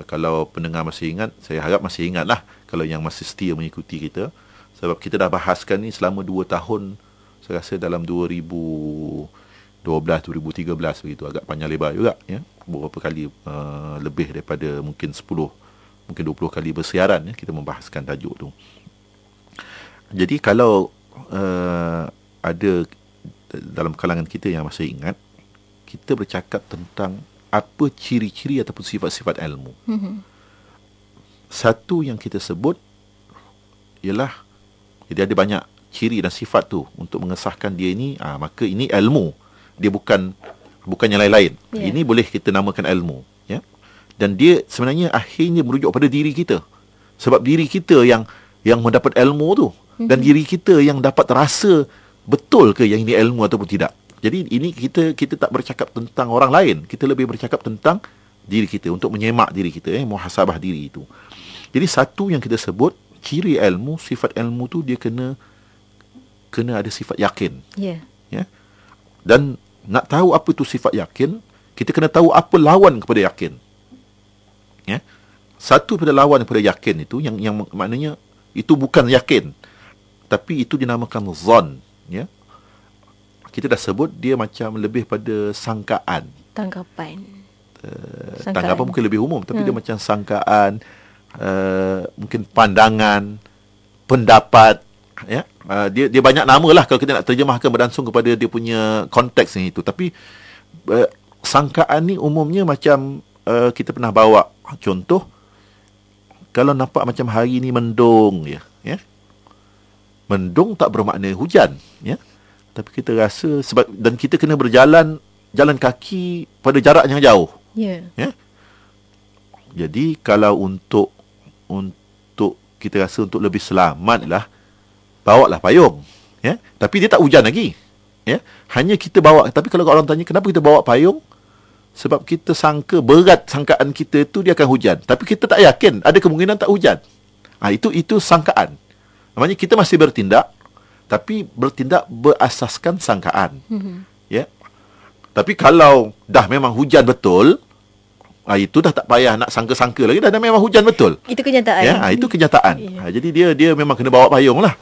Kalau pendengar masih ingat, saya harap masih ingatlah kalau yang masih setia mengikuti kita, sebab kita dah bahaskan ni selama 2 tahun, saya rasa dalam 2012, 2013 begitu, agak panjang lebar juga, ya. Beberapa kali lebih daripada mungkin 10, mungkin 20 kali bersiaran, ya, kita membahaskan tajuk tu. Jadi kalau ada dalam kalangan kita yang masih ingat, kita bercakap tentang apa ciri-ciri ataupun sifat-sifat ilmu. Satu yang kita sebut ialah, jadi ada banyak ciri dan sifat tu untuk mengesahkan dia ini, maka ini ilmu. Dia bukan yang lain-lain. Ini boleh kita namakan ilmu, ya. Dan dia sebenarnya akhirnya merujuk pada diri kita. Sebab diri kita yang mendapat ilmu tu, dan diri kita yang dapat rasa betul ke yang ini ilmu ataupun tidak. Jadi ini kita tak bercakap tentang orang lain, kita lebih bercakap tentang diri kita, untuk menyemak diri kita, muhasabah diri itu. Jadi satu yang kita sebut ciri ilmu, sifat ilmu tu dia kena ada sifat yakin. Ya. Dan nak tahu apa tu sifat yakin, kita kena tahu apa lawan kepada yakin. Ya. Satu pada lawan kepada yakin itu yang maknanya itu bukan yakin, tapi itu dinamakan zon, ya. Kita dah sebut dia macam lebih pada sangkaan.
Tanggapan
Mungkin lebih umum, tapi dia macam sangkaan, mungkin pandangan, pendapat, ya. Dia banyak nama lah kalau kita nak terjemahkan berlangsung kepada dia punya konteks yang itu. Tapi sangkaan ni umumnya macam kita pernah bawa contoh, kalau nampak macam hari ni mendung, ya. Mendung tak bermakna hujan, ya. Tapi kita rasa sebab, dan kita kena jalan kaki pada jarak yang jauh. Ya. Jadi kalau untuk kita rasa untuk lebih selamat lah, bawalah payung, ya. Tapi dia tak hujan lagi, ya. Hanya kita bawa. Tapi kalau orang tanya kenapa kita bawa payung, sebab kita sangka, berat sangkaan kita itu dia akan hujan, tapi kita tak yakin, ada kemungkinan tak hujan. Itu sangkaan. Namanya kita masih bertindak, tapi bertindak berasaskan sangkaan. Ya. Tapi kalau dah memang hujan betul, itu dah tak payah nak sangka-sangka lagi, dah memang hujan betul.
Itu kenyataan.
Ya, itu kenyataan. Jadi dia memang kena bawa payung lah.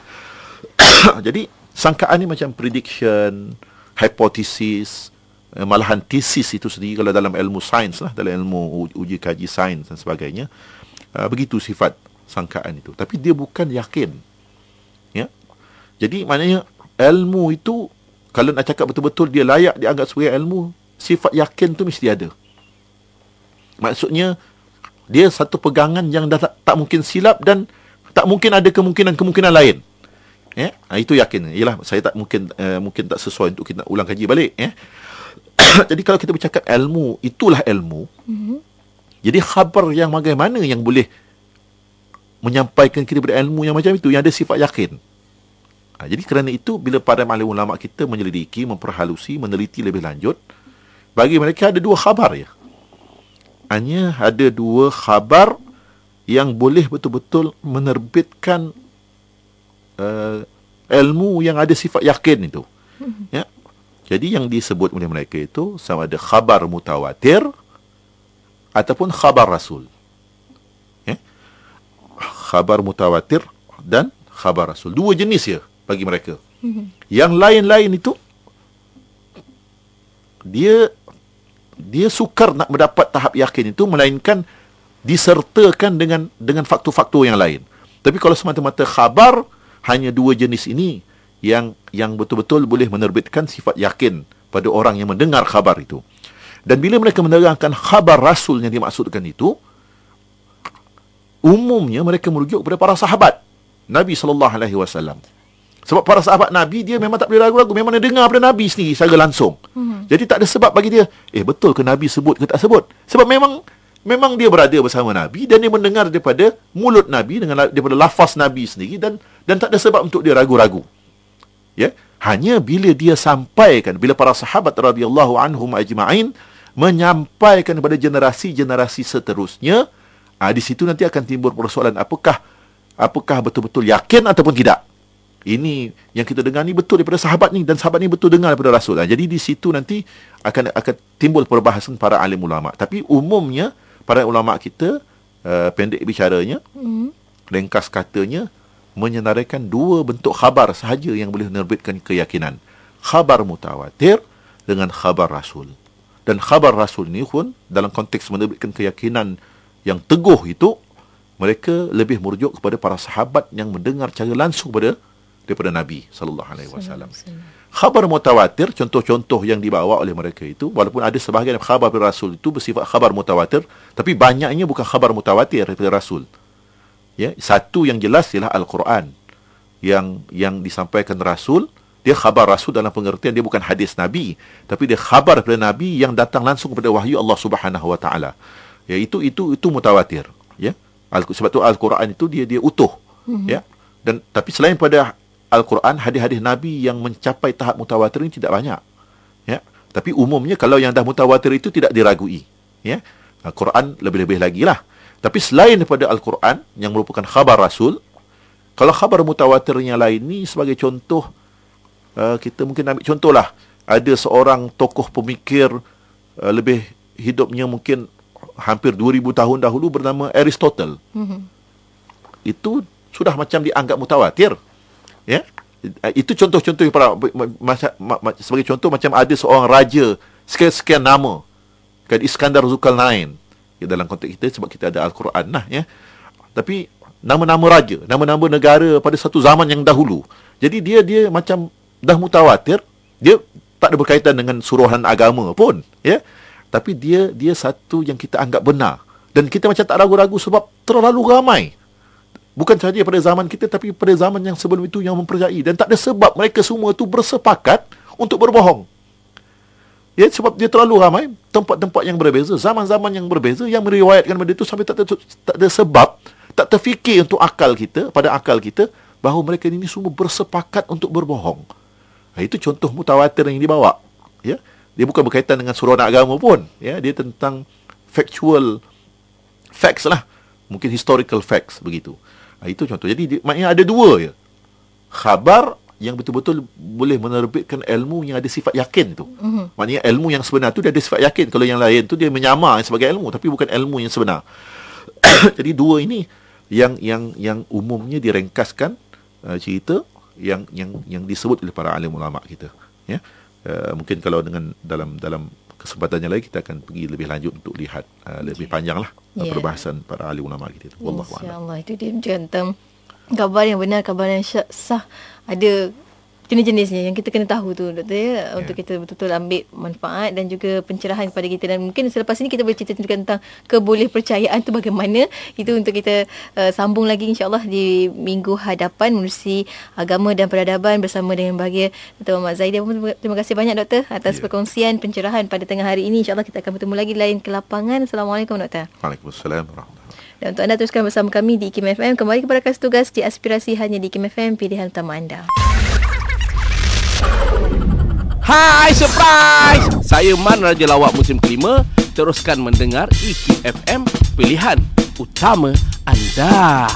Jadi sangkaan ni macam prediction, hypothesis, malahan tesis itu sendiri kalau dalam ilmu sains lah, dalam ilmu uji kaji sains dan sebagainya. Begitu sifat sangkaan itu. Tapi dia bukan yakin. Ya. Jadi maknanya ilmu itu, kalau nak cakap betul-betul dia layak dianggap sebagai ilmu, sifat yakin tu mesti ada. Maksudnya dia satu pegangan yang dah tak mungkin silap dan tak mungkin ada kemungkinan lain. Ya, itu yakin. Yalah, saya tak mungkin tak sesuai untuk kita ulang kaji balik, ya. Jadi kalau kita bercakap ilmu, itulah ilmu. Jadi khabar yang bagaimana yang boleh menyampaikan kita pada ilmu yang macam itu, yang ada sifat yakin. Jadi kerana itu, bila para ahli ulama kita menyelidiki, memperhalusi, meneliti lebih lanjut, bagi mereka ada 2 khabar, ya. Hanya ada 2 khabar yang boleh betul-betul menerbitkan ilmu yang ada sifat yakin itu. Ya. Jadi yang disebut oleh mereka itu sama ada khabar mutawatir ataupun khabar rasul. Ya. Khabar mutawatir dan khabar rasul. 2 jenis, ya, bagi mereka. Yang lain-lain itu dia dia sukar nak mendapat tahap yakin itu, melainkan disertakan dengan faktor-faktor yang lain. Tapi kalau semata-mata khabar, hanya dua jenis ini yang betul-betul boleh menerbitkan sifat yakin pada orang yang mendengar khabar itu. Dan bila mereka menerangkan khabar Rasul yang dimaksudkan itu, umumnya mereka merujuk kepada para sahabat Nabi SAW. Sebab para sahabat Nabi, dia memang tak boleh ragu-ragu, memang dia dengar pada Nabi sendiri secara langsung. Jadi tak ada sebab bagi dia, betul ke Nabi sebut ke tak sebut? Sebab memang dia berada bersama Nabi dan dia mendengar daripada mulut Nabi, daripada lafaz Nabi sendiri, dan tak ada sebab untuk dia ragu-ragu. Ya, hanya bila dia sampaikan, bila para sahabat radhiyallahu anhum ajma'in menyampaikan kepada generasi-generasi seterusnya, di situ nanti akan timbul persoalan, apakah betul-betul yakin ataupun tidak. Ini yang kita dengar ni betul daripada sahabat ni, dan sahabat ni betul dengar daripada Rasul. Jadi di situ nanti akan timbul perbahasan para alim ulama. Tapi umumnya para ulama kita, pendek bicaranya, ringkas katanya, menyenaraikan dua bentuk khabar sahaja yang boleh menerbitkan keyakinan. Khabar mutawatir dengan khabar Rasul. Dan khabar Rasul ni pun dalam konteks menerbitkan keyakinan yang teguh itu, mereka lebih merujuk kepada para sahabat yang mendengar cara langsung daripada Nabi SAW. Khabar mutawatir, contoh-contoh yang dibawa oleh mereka itu, walaupun ada sebahagian khabar Rasul itu bersifat khabar mutawatir, tapi banyaknya bukan khabar mutawatir daripada Rasul. Ya, satu yang jelas ialah Al-Quran yang disampaikan Rasul. Dia khabar Rasul dalam pengertian dia bukan hadis Nabi, tapi dia khabar daripada Nabi yang datang langsung kepada wahyu Allah Subhanahu Wa Taala. Ya, itu mutawatir. Ya, sebab tu Al-Quran itu dia utuh. Ya, dan tapi selain pada Al-Quran, hadis-hadis Nabi yang mencapai tahap mutawatir ini tidak banyak. Ya, tapi umumnya kalau yang dah mutawatir itu tidak diragui. Ya, Al-Quran lebih-lebih lagi lah. Tapi selain daripada Al-Quran yang merupakan khabar Rasul, kalau khabar mutawatir yang lain ni, sebagai contoh, kita mungkin ambil contohlah, ada seorang tokoh pemikir lebih hidupnya mungkin hampir 2000 tahun dahulu, bernama Aristotle. Itu sudah macam dianggap mutawatir. Ya, itu contoh-contoh sebagai contoh, macam ada seorang raja sekian nama, kan, Iskandar Zulkarnain. Dalam konteks kita, sebab kita ada Al-Quran lah, ya. Tapi nama-nama raja, nama-nama negara pada satu zaman yang dahulu. Jadi dia macam dah mutawatir, dia tak ada berkaitan dengan suruhan agama pun, ya. Tapi dia satu yang kita anggap benar, dan kita macam tak ragu-ragu sebab terlalu ramai. Bukan sahaja pada zaman kita, tapi pada zaman yang sebelum itu yang mempercayai, dan tak ada sebab mereka semua tu bersepakat untuk berbohong. Ya, sebab dia terlalu ramai, tempat-tempat yang berbeza, zaman-zaman yang berbeza, yang meriwayatkan benda itu, sampai tak ada sebab, tak terfikir untuk pada akal kita, bahawa mereka ini semua bersepakat untuk berbohong. Itu contoh mutawatir yang dibawa. Ya, dia bukan berkaitan dengan suruhan agama pun. Ya, dia tentang factual facts lah, mungkin historical facts begitu. Itu contoh. Jadi maknanya ada dua ya. Khabar yang betul-betul boleh menerbitkan ilmu yang ada sifat yakin tu. Maknanya ilmu yang sebenar tu dia ada sifat yakin. Kalau yang lain tu dia menyamar sebagai ilmu, tapi bukan ilmu yang sebenar. Jadi dua ini yang umumnya direngkaskan cerita yang disebut oleh para alim ulama kita. Ya, mungkin kalau dengan dalam kesempatannya lagi kita akan pergi lebih lanjut untuk lihat lebih panjanglah perbahasan para alim ulama kita. Wallahu a'lam.
Insya-Allah, itu dia tentang kabar yang benar, kabar yang sah. Ada jenis-jenisnya yang kita kena tahu tu, doktor, ya, untuk kita betul-betul ambil manfaat dan juga pencerahan kepada kita. Dan mungkin selepas ini kita boleh cerita tentang kebolehpercayaan tu bagaimana. Itu untuk kita sambung lagi insya-Allah di minggu hadapan, menerusi agama dan peradaban bersama dengan bahagia Dr. Muhammad Zaidia. Terima kasih banyak doktor atas perkongsian pencerahan pada tengah hari ini. InsyaAllah kita akan bertemu lagi lain ke lapangan. Assalamualaikum doktor.
Waalaikumsalam warahmatullahi.
Dan untuk anda teruskan bersama kami di IKIM FM. Kembali kepada kas tugas di Aspirasi hanya di IKIM FM, pilihan utama anda.
Hai, surprise! Saya Man, Raja Lawak musim kelima. Teruskan mendengar IKIM FM, pilihan utama anda.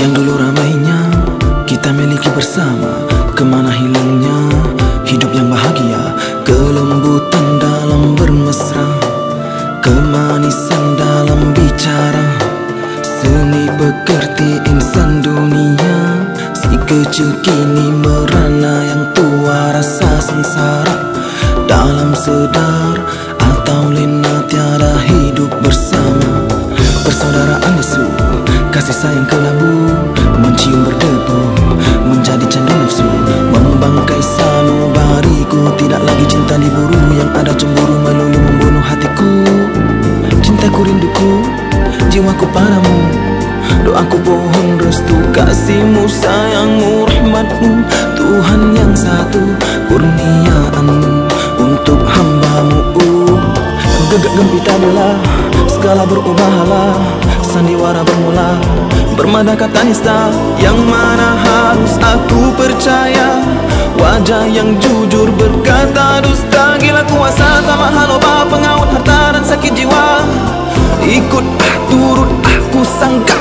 Yang dulu pergi bersama, kemana hilangnya hidup yang bahagia, kelembutan dalam bermesra, kemanisan dalam bicara, seni pekerti insan dunia. Si kecil kini merana, yang tua rasa sengsara, dalam sedar atau lena tiada hidup bersama. Persaudaraan lesu, kasih sayang kelabu, mencium berdebu, menjadi candu nafsu, membangkai sanubariku. Tidak lagi cinta diburu, yang ada cemburu melulu membunuh hatiku. Cintaku rinduku, jiwaku padamu, doaku pohon restu, kasihmu sayangmu rahmatmu. Tuhan yang satu, kurniaanmu untuk hambamu. Gegak gempita bela, segala berubahlah, sandiwara bermula, bermada kata nista. Yang mana harus aku percaya, wajah yang jujur berkata dusta. Gila kuasa tak mahal obat pengaut harta dan sakit jiwa. Ikut turut aku sangka,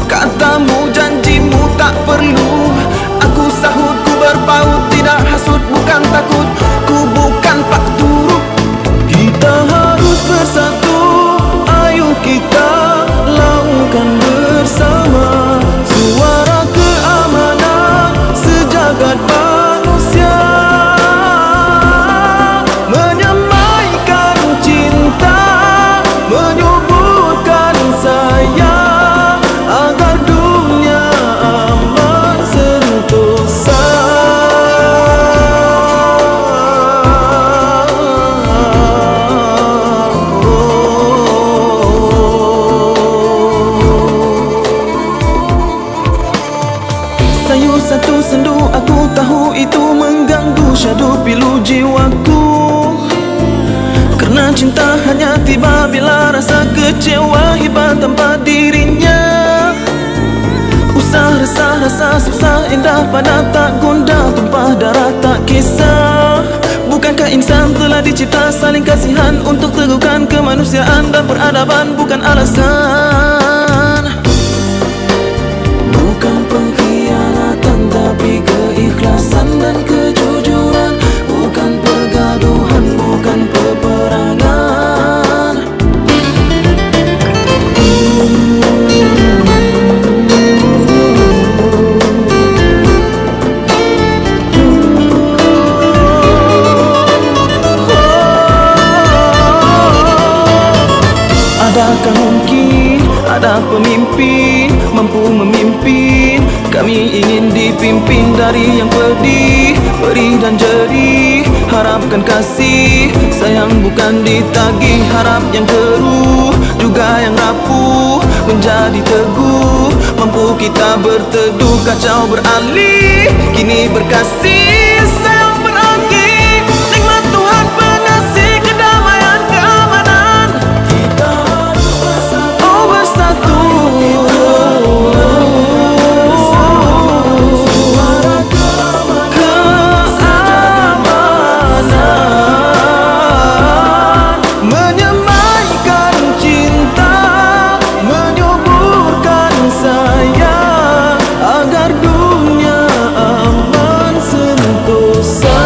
katamu janjimu tak perlu aku sahut. Ku berpaut tidak hasut, bukan takut, ku bukan pak turut. Kita harus bersatu, ayo kita lakukan bersama. Suara keamanan sejagat manusia, menyamaikan cinta, menyuburkan sayang, agar dunia aman sentosa. Sayu satu sendu, aku tahu itu mengganggu syadu pilu jiwaku. Karena cinta hanya tiba bila rasa kecewa hiba tanpa dirinya. Usah resah rasa susah, indah pada tak gundah, tumpah darah tak kisah. Bukankah insan telah dicipta saling kasihan untuk teguhkan kemanusiaan dan peradaban, bukan alasan. Bukan pengkhianatan tapi keikhlasan dan kejujuran, bukan pergaduhan, bukan peperangan. Adakah mungkin ada pemimpin mampu memimpin? Kami ingin dipimpin dari yang pedih, perih dan jerih. Harapkan kasih sayang bukan ditagih, harap yang keruh juga yang rapuh menjadi teguh. Mampu kita berteduh, kacau beralih, kini berkasih sayang berakhir. Nikmat Tuhan pengasih kedamaian keamanan. Kita harus bersatu, oh bersatu. Menyamaikan cinta, menyuburkan sayang, agar dunia aman sentosa.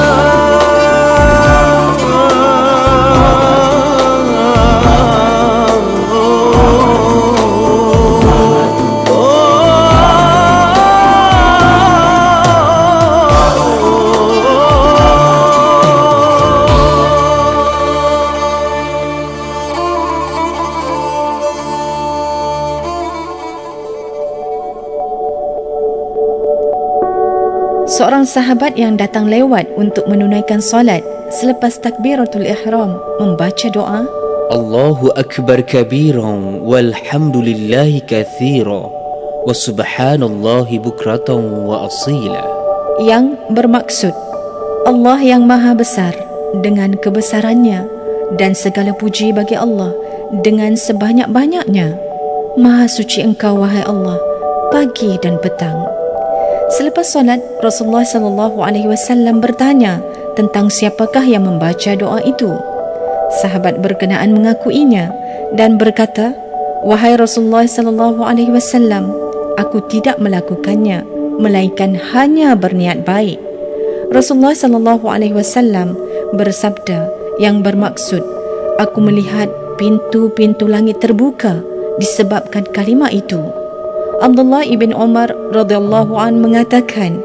Seorang sahabat yang datang lewat untuk menunaikan solat selepas takbiratul ihram membaca doa,
Allahu Akbar kabiran walhamdulillahi kathira wa subhanallahi bukratan wa asila,
yang bermaksud Allah yang maha besar dengan kebesarannya dan segala puji bagi Allah dengan sebanyak-banyaknya. Maha suci Engkau wahai Allah pagi dan petang. Selepas solat, Rasulullah SAW bertanya tentang siapakah yang membaca doa itu. Sahabat berkenaan mengakuinya dan berkata, "Wahai Rasulullah SAW, aku tidak melakukannya." melainkan hanya berniat baik. Rasulullah sallallahu alaihi wasallam bersabda yang bermaksud, aku melihat pintu-pintu langit terbuka disebabkan kalimah itu. Abdullah ibn Umar radhiyallahu an mengatakan,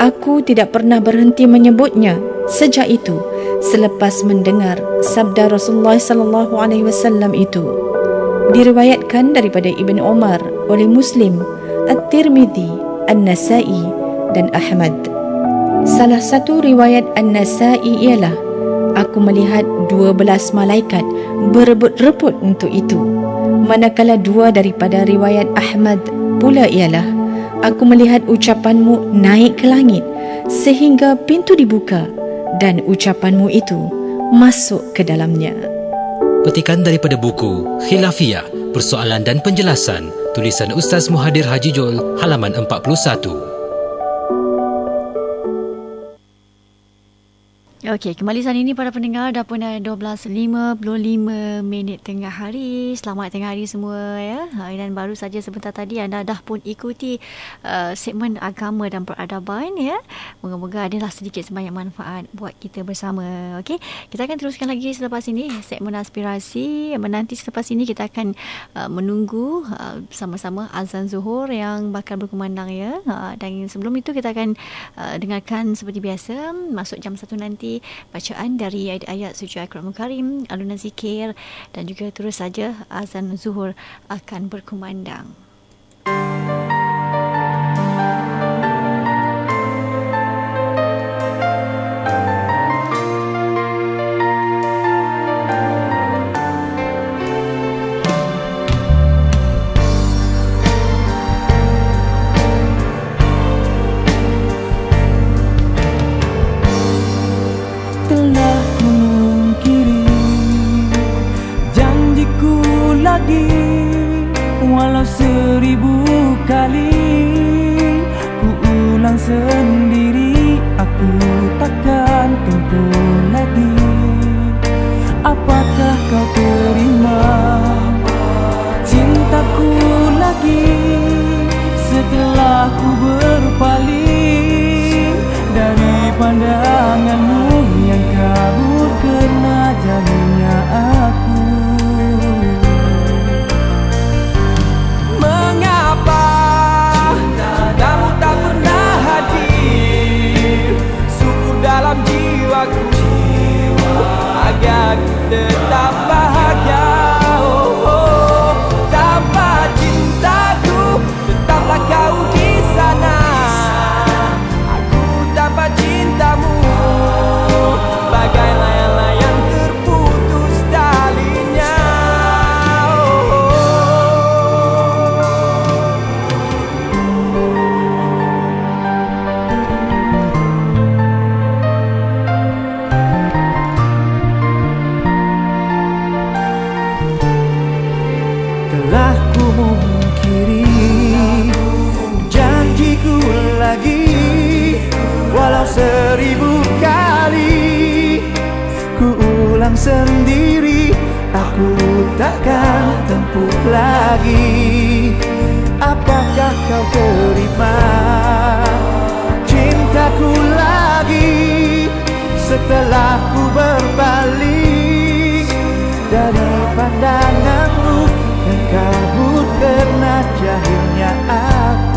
aku tidak pernah berhenti menyebutnya sejak itu selepas mendengar sabda Rasulullah sallallahu alaihi wasallam itu. Diriwayatkan daripada Ibn Umar oleh Muslim, At-Tirmidzi, An-Nasa'i dan Ahmad. Salah satu riwayat An-Nasa'i ialah, aku melihat 12 malaikat berebut-rebut untuk itu. Manakala dua daripada riwayat Ahmad pula ialah, aku melihat ucapanmu naik ke langit sehingga pintu dibuka dan ucapanmu itu masuk ke dalamnya.
Petikan daripada buku Khilafiyah, Persoalan dan Penjelasan, tulisan Ustaz Muhadir Haji Jol, halaman 41.
Okey, kembali saat ini para pendengar, dah pun 12.55 tengah hari. Selamat tengah hari semua ya. Dan baru saja sebentar tadi anda dah pun ikuti segmen agama dan peradaban ya. Moga-moga adalah sedikit sebanyak manfaat buat kita bersama. Okey, kita akan teruskan lagi selepas ini segmen aspirasi. Menanti selepas ini kita akan menunggu sama-sama azan Zuhur yang bakal berkumandang ya. Dan sebelum itu kita akan dengarkan seperti biasa masuk jam 1 nanti bacaan dari ayat-ayat suci Al-Quranul Karim, alunan zikir dan juga terus saja azan Zuhur akan berkumandang.
Walau 1000 kali ku ulang sendiri, aku takkan tempuh lagi. Apakah kau terima cintaku lagi setelah ku berpaling dari pandanganmu yang kabur karena jauhnya aku? Dalam jiwaku agar tetap bahagia. Tanpa cintaku tetaplah kau di sana. Aku tanpa cintamu bagai layang-layang terputus talinya. Walau 1000 kali ku ulang sendiri, aku takkan tempuh lagi. Apakah kau terima cintaku lagi setelah ku berbalik dari pandanganmu yang kabur karena jahilnya aku?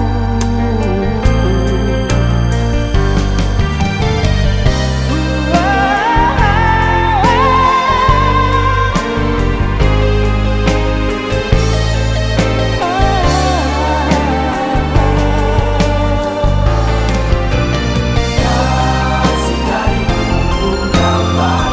Bye.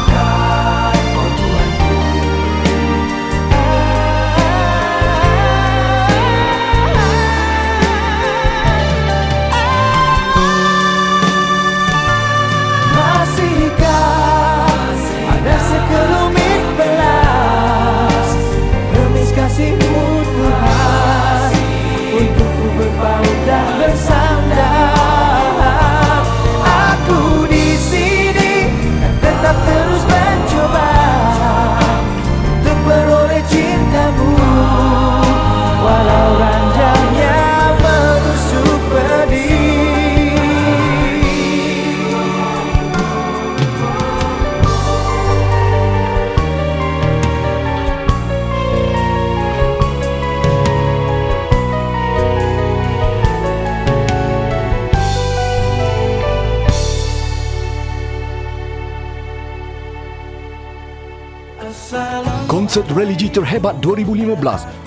konsert religi terhebat 2015,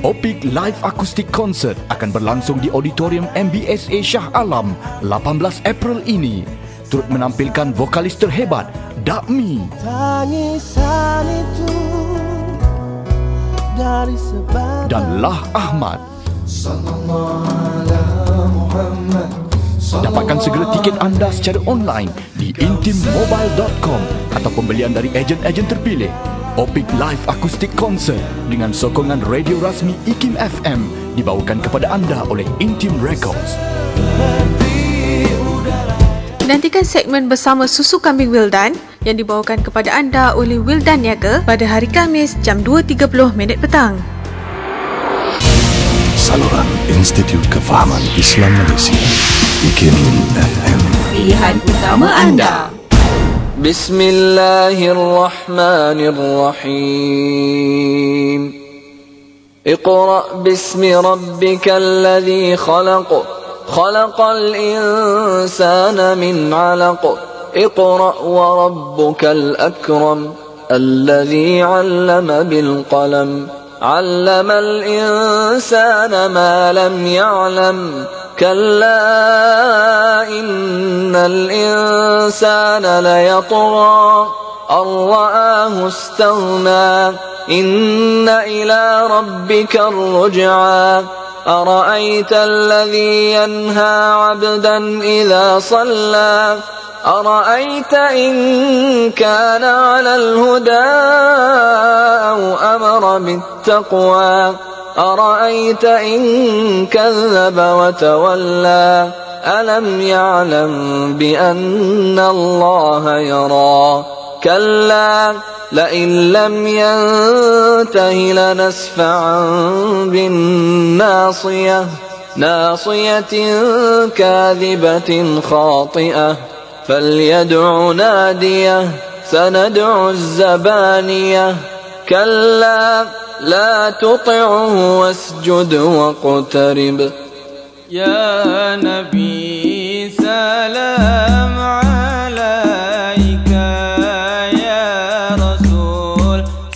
Opik Live Acoustic Concert akan berlangsung di Auditorium MBSA Shah Alam 18 April ini. Turut menampilkan vokalis terhebat Dakmi,
Tangisan itu dari sebab
dan Lah Ahmad. Dapatkan segera tiket anda secara online di intimmobile.com atau pembelian dari ejen-ejen terpilih. Opik Live Acoustic Concert dengan sokongan radio rasmi IKIM FM dibawakan kepada anda oleh Intim Records.
Nantikan segmen bersama Susu Kambing Wildan yang dibawakan kepada anda oleh Wildan Niaga pada hari Khamis jam 2.30 petang.
Saluran Institut Kefahaman Islam Malaysia, IKIM FM.
Pilihan utama anda.
Bismillahirrahmanirrahim. Iqra' bismi rabbikal ladzi khalaq. خلق الإنسان من علق اقرأ وربك الأكرم الذي علم بالقلم علم الإنسان ما لم يعلم كلا إن الإنسان ليطغى أن رآه استغنى إن إلى ربك الرجعى أرأيت الذي ينهى عبدا إذا صلى أرأيت إن كان على الهدى أو أمر بالتقوى أرأيت إن كذب وتولى ألم يعلم بأن الله يرى كلا لئن لم ينته لنسفعا بالناصية ناصية كاذبة خاطئة فليدع ناديه سندع الزبانية كلا لا تطعه واسجد واقترب
يا نبي سلام عليك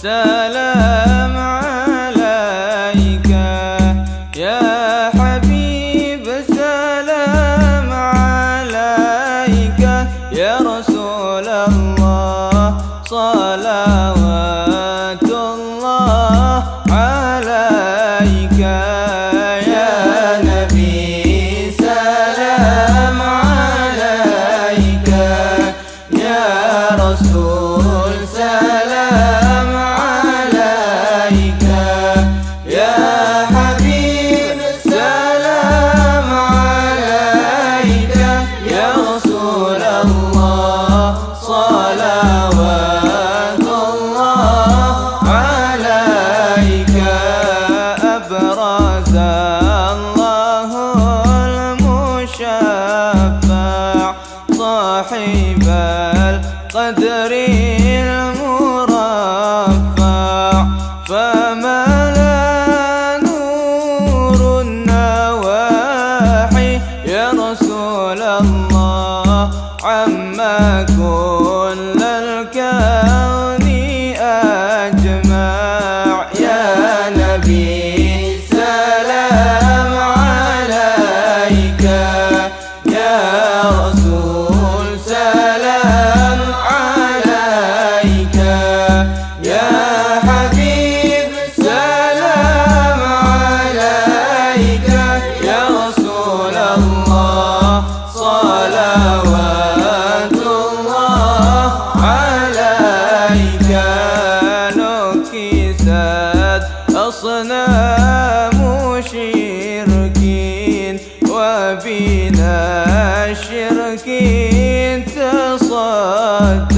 سلام عليك يا حبيب سلام عليك يا رسول الله صلوات الله عليك يا نبي سلام عليك يا رسول سلام القدر المرفع فملا نور النواحي يا رسول الله عما كل الكون أجمع يا نبي سلام عليك يا رسول سلام عليك يا حبيب سلام عليك يا رسول الله صلوات الله عليك نكست أصنام شركين وبنا الشركين تصدق